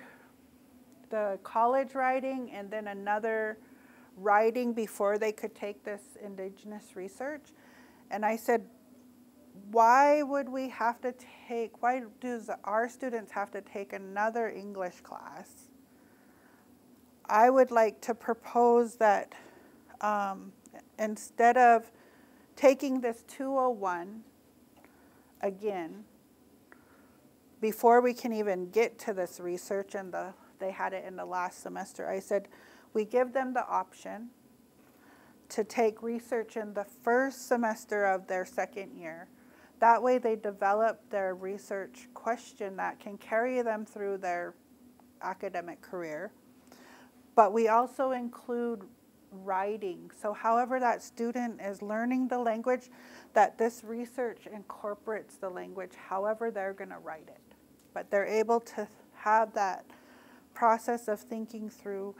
the college writing and then another writing before they could take this indigenous research. And I said, why would we have to take, why do our students have to take another English class? I would like to propose that instead of taking this 201 again, before we can even get to this research, and they had it in the last semester, I said, we give them the option to take research in the first semester of their second year. That way they develop their research question that can carry them through their academic career. But we also include writing. So however that student is learning the language, that this research incorporates the language however they're going to write it. But they're able to have that process of thinking through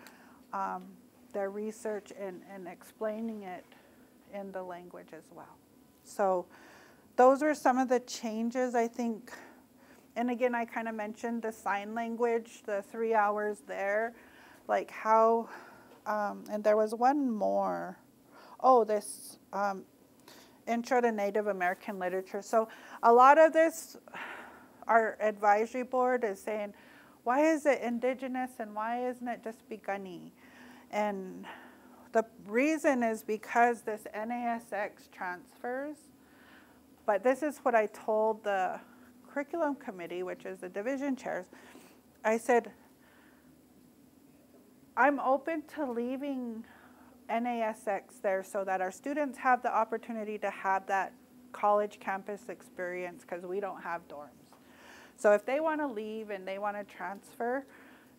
their research and explaining it in the language as well. So those were some of the changes, I think. And again, I kind of mentioned the sign language, the 3 hours there, like how, and there was one more. Oh, this Intro to Native American Literature. So a lot of this, our advisory board is saying, why is it indigenous and why isn't it just Piikani? And the reason is because this NASX transfers, but this is what I told the curriculum committee, which is the division chairs. I said, I'm open to leaving NASX there so that our students have the opportunity to have that college campus experience because we don't have dorms. So if they want to leave and they want to transfer,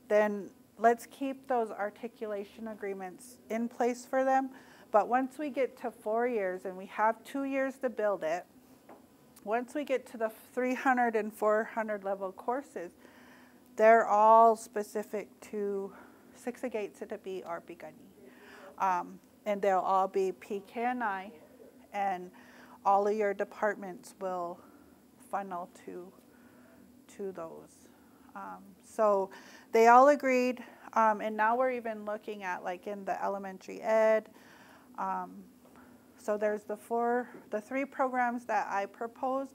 then let's keep those articulation agreements in place for them. But once we get to 4 years and we have 2 years to build it, once we get to the 300 and 400 level courses, they're all specific to Siksikaitse or Piikani. And they'll all be PKNI, and all of your departments will funnel to those. So they all agreed, and now we're even looking at like in the elementary ed. So there's the 3 programs that I proposed,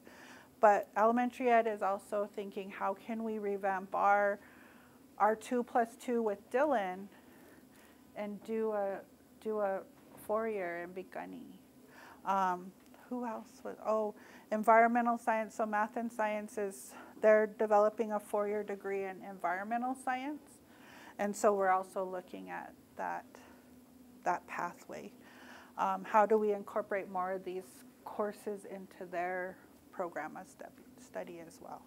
but elementary ed is also thinking, how can we revamp our 2+2 with Dylan and do a 4-year in Piikani. Who else was, environmental science, so math and science is they're developing a 4-year degree in environmental science. And so we're also looking at that pathway. How do we incorporate more of these courses into their program of study as well?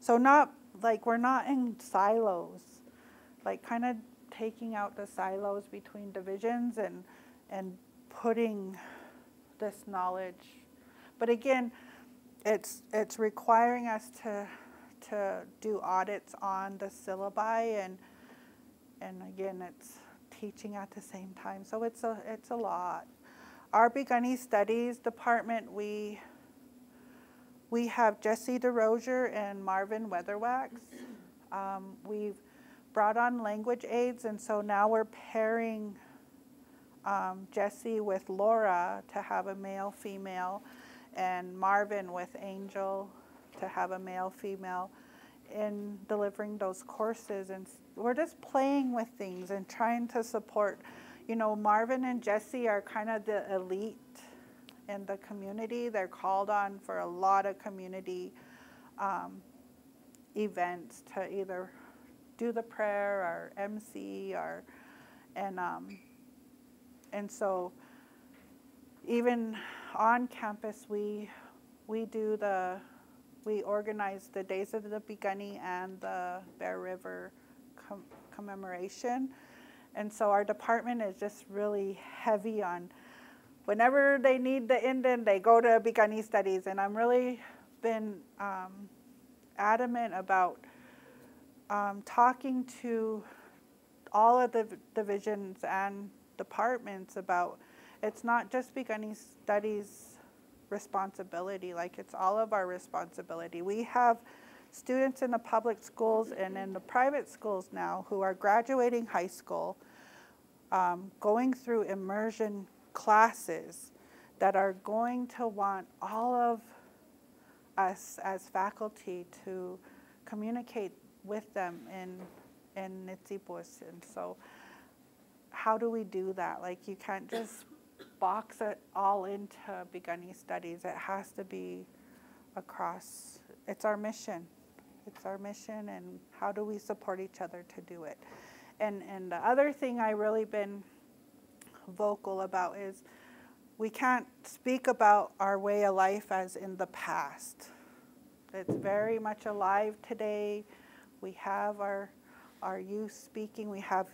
So not like we're not in silos, like kind of taking out the silos between divisions and putting this knowledge. But again, it's requiring us to do audits on the syllabi and again it's teaching at the same time. So it's a lot. Our Piikani Studies department, we have Jesse DeRozier and Marvin Weatherwax. We've brought on language aids, and so now we're pairing Jesse with Laura to have a male-female, and Marvin with Angel to have a male-female in delivering those courses. And we're just playing with things and trying to support. You know, Marvin and Jesse are kind of the elite in the community. They're called on for a lot of community events to either do the prayer or MC or and so even on campus we organize the Days of the Piikani and the Bear River commemoration. And so our department is just really heavy on whenever they need the Indian, they go to Piikani Studies. And I'm really been adamant about talking to all of the divisions and departments about it's not just Piikani Studies responsibility, like it's all of our responsibility. We have students in the public schools and in the private schools now who are graduating high school, going through immersion classes that are going to want all of us as faculty to communicate with them in Nitsipus. And so how do we do that? Like you can't just box it all into Piikani Studies. It has to be across. It's our mission. It's our mission, and how do we support each other to do it? And the other thing I really been vocal about is we can't speak about our way of life as in the past. It's very much alive today. We have our youth speaking. We have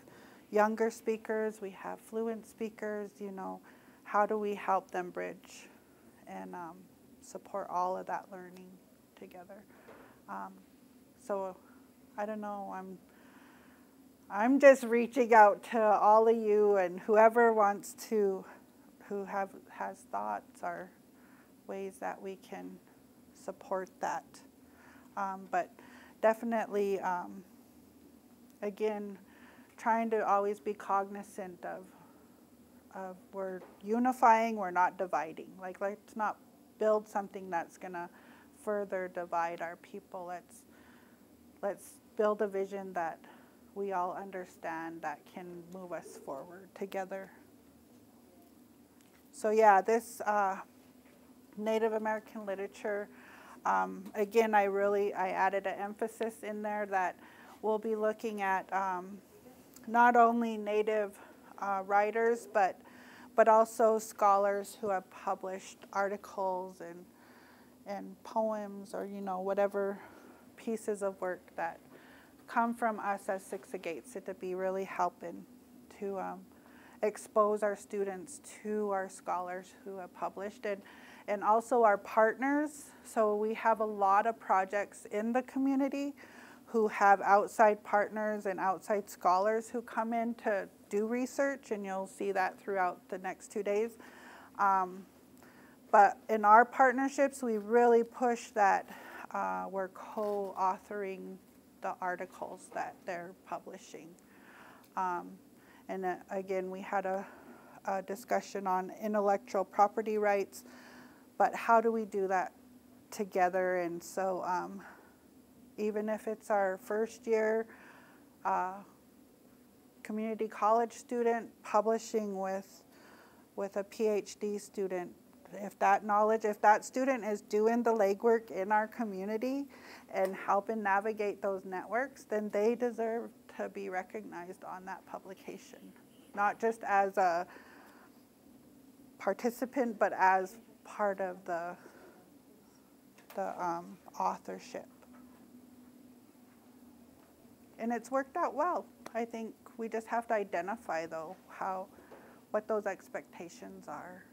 younger speakers. We have fluent speakers. You know, how do we help them bridge and support all of that learning together? So I don't know. I'm just reaching out to all of you and whoever wants to, has thoughts or ways that we can support that. But definitely, again, trying to always be cognizant of we're unifying, we're not dividing. Like let's not build something that's gonna further divide our people. Let's build a vision that we all understand that can move us forward together. So yeah, this Native American literature, again, I added an emphasis in there that we'll be looking at not only Native writers, but also scholars who have published articles and poems or, you know, whatever pieces of work that come from us as Six Agates, to be really helping to expose our students to our scholars who have published it, and also our partners. So we have a lot of projects in the community who have outside partners and outside scholars who come in to do research, and you'll see that throughout the next 2 days. But in our partnerships, we really push that we're co-authoring the articles that they're publishing. And again, we had a discussion on intellectual property rights, but how do we do that together? And so even if it's our first year community college student publishing with a PhD student, if that knowledge, if that student is doing the legwork in our community and helping navigate those networks, then they deserve to be recognized on that publication, not just as a participant, but as part of the authorship. And it's worked out well. I think we just have to identify, though, what those expectations are.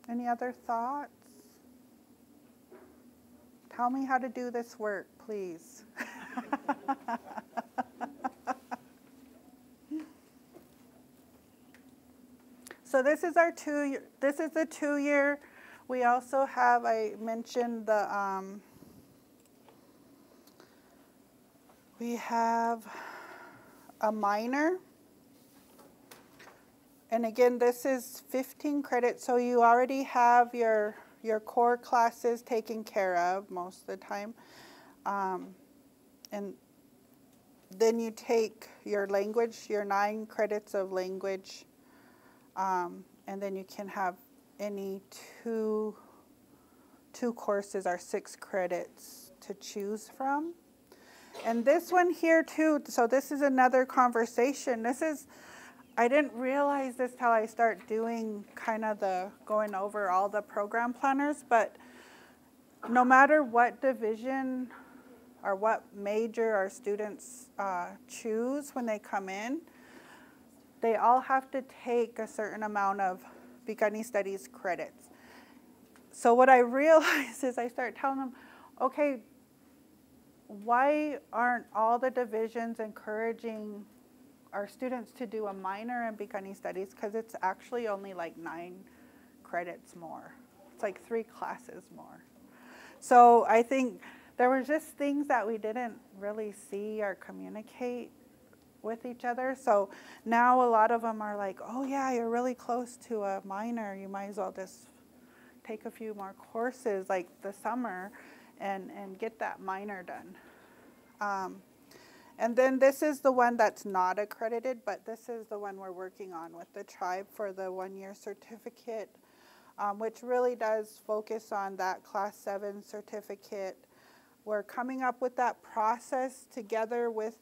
Any other thoughts? Tell me how to do this work, please. So this is our this is the 2-year. We also have, I mentioned the, we have a minor. And again, this is 15 credits, so you already have your core classes taken care of most of the time. And then you take your language, your 9 credits of language, and then you can have any two courses or 6 credits to choose from. And this one here too, so this is another conversation. I didn't realize this till I start doing kind of going over all the program planners, but no matter what division or what major our students choose when they come in, they all have to take a certain amount of Piikani Studies credits. So what I realized is I start telling them, okay, why aren't all the divisions encouraging our students to do a minor in Piikani Studies? Because it's actually only like 9 credits more. It's like 3 classes more. So I think there were just things that we didn't really see or communicate with each other. So now a lot of them are like, oh yeah, you're really close to a minor. You might as well just take a few more courses like the summer and get that minor done. And then this is the one that's not accredited, but this is the one we're working on with the tribe for the 1-year certificate, which really does focus on that Class 7 certificate. We're coming up with that process together with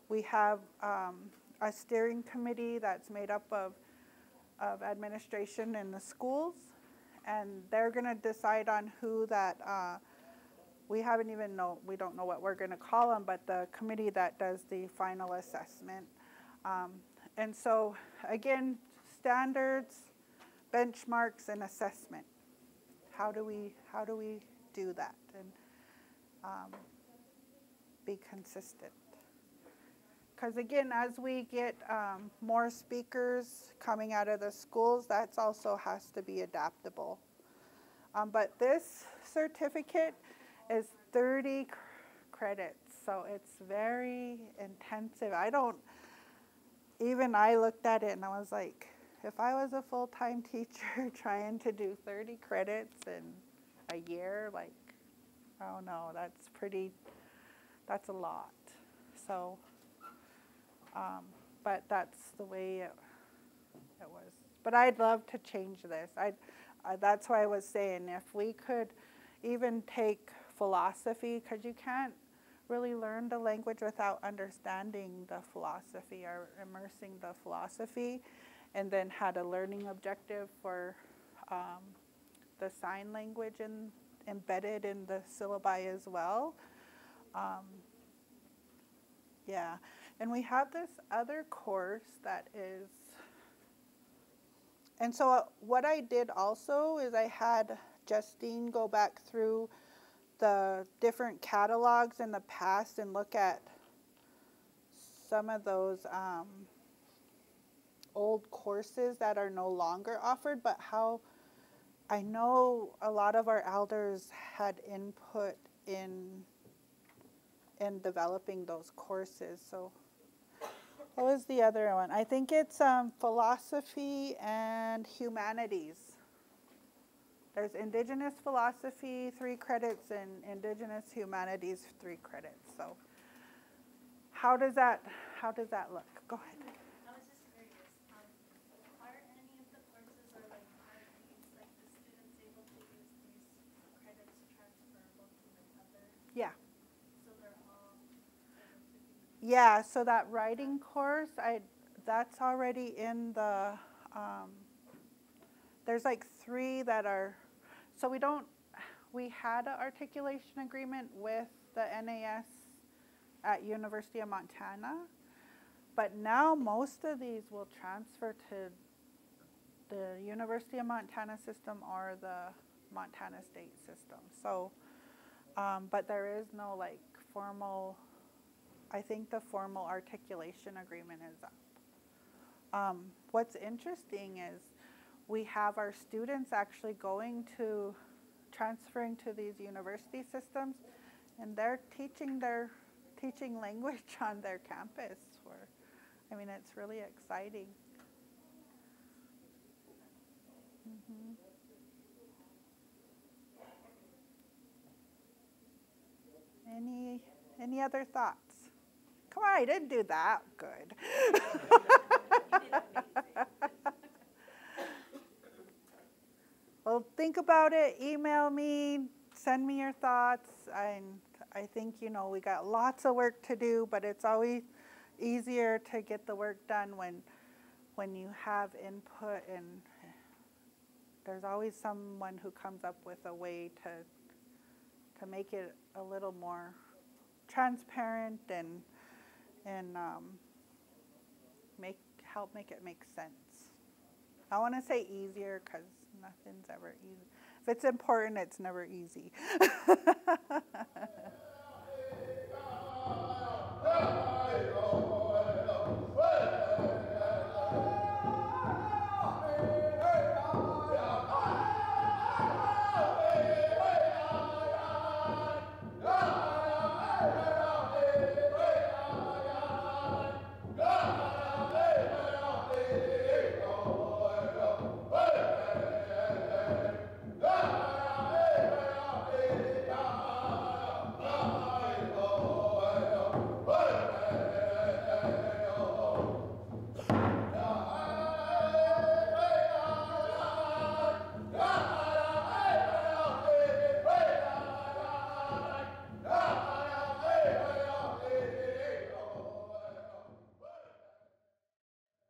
we have a steering committee that's made up of administration in the schools, and they're going to decide on who that, we don't know what we're going to call them, but the committee that does the final assessment. And so again, standards, benchmarks, and assessment. How do we do that and be consistent? Because again, as we get more speakers coming out of the schools, that also has to be adaptable. But this certificate is 30 credits, so it's very intensive. I looked at it and I was like, if I was a full-time teacher trying to do 30 credits in a year, like, I don't know, that's a lot. So, but that's the way it was. But I'd love to change this. That's why I was saying if we could even take philosophy, because you can't really learn the language without understanding the philosophy or immersing the philosophy, and then had a learning objective for the sign language embedded in the syllabi as well. Yeah, and we have this other course that is, and so what I did also is I had Justine go back through the different catalogs in the past and look at some of those old courses that are no longer offered, but how I know a lot of our elders had input in developing those courses. So what was the other one? I think it's philosophy and humanities. There's Indigenous philosophy, 3 credits, and Indigenous humanities, 3 credits. So how does that look? Go ahead. I was just curious, Yeah, so that writing course, that's already in the, there's like 3 that are, so we had an articulation agreement with the NAS at University of Montana, but now most of these will transfer to the University of Montana system or the Montana State system. So, but there is no like formal, I think the formal articulation agreement is up. What's interesting is we have our students actually transferring to these university systems, and they're teaching language on their campus. I mean, it's really exciting. Mm-hmm. Any other thoughts? Come on, I didn't do that good. Well, think about it, email me, send me your thoughts. I think, we got lots of work to do, but it's always easier to get the work done when you have input, and there's always someone who comes up with a way to make it a little more transparent and help make it make sense. I want to say easier because nothing's ever easy. If it's important, it's never easy.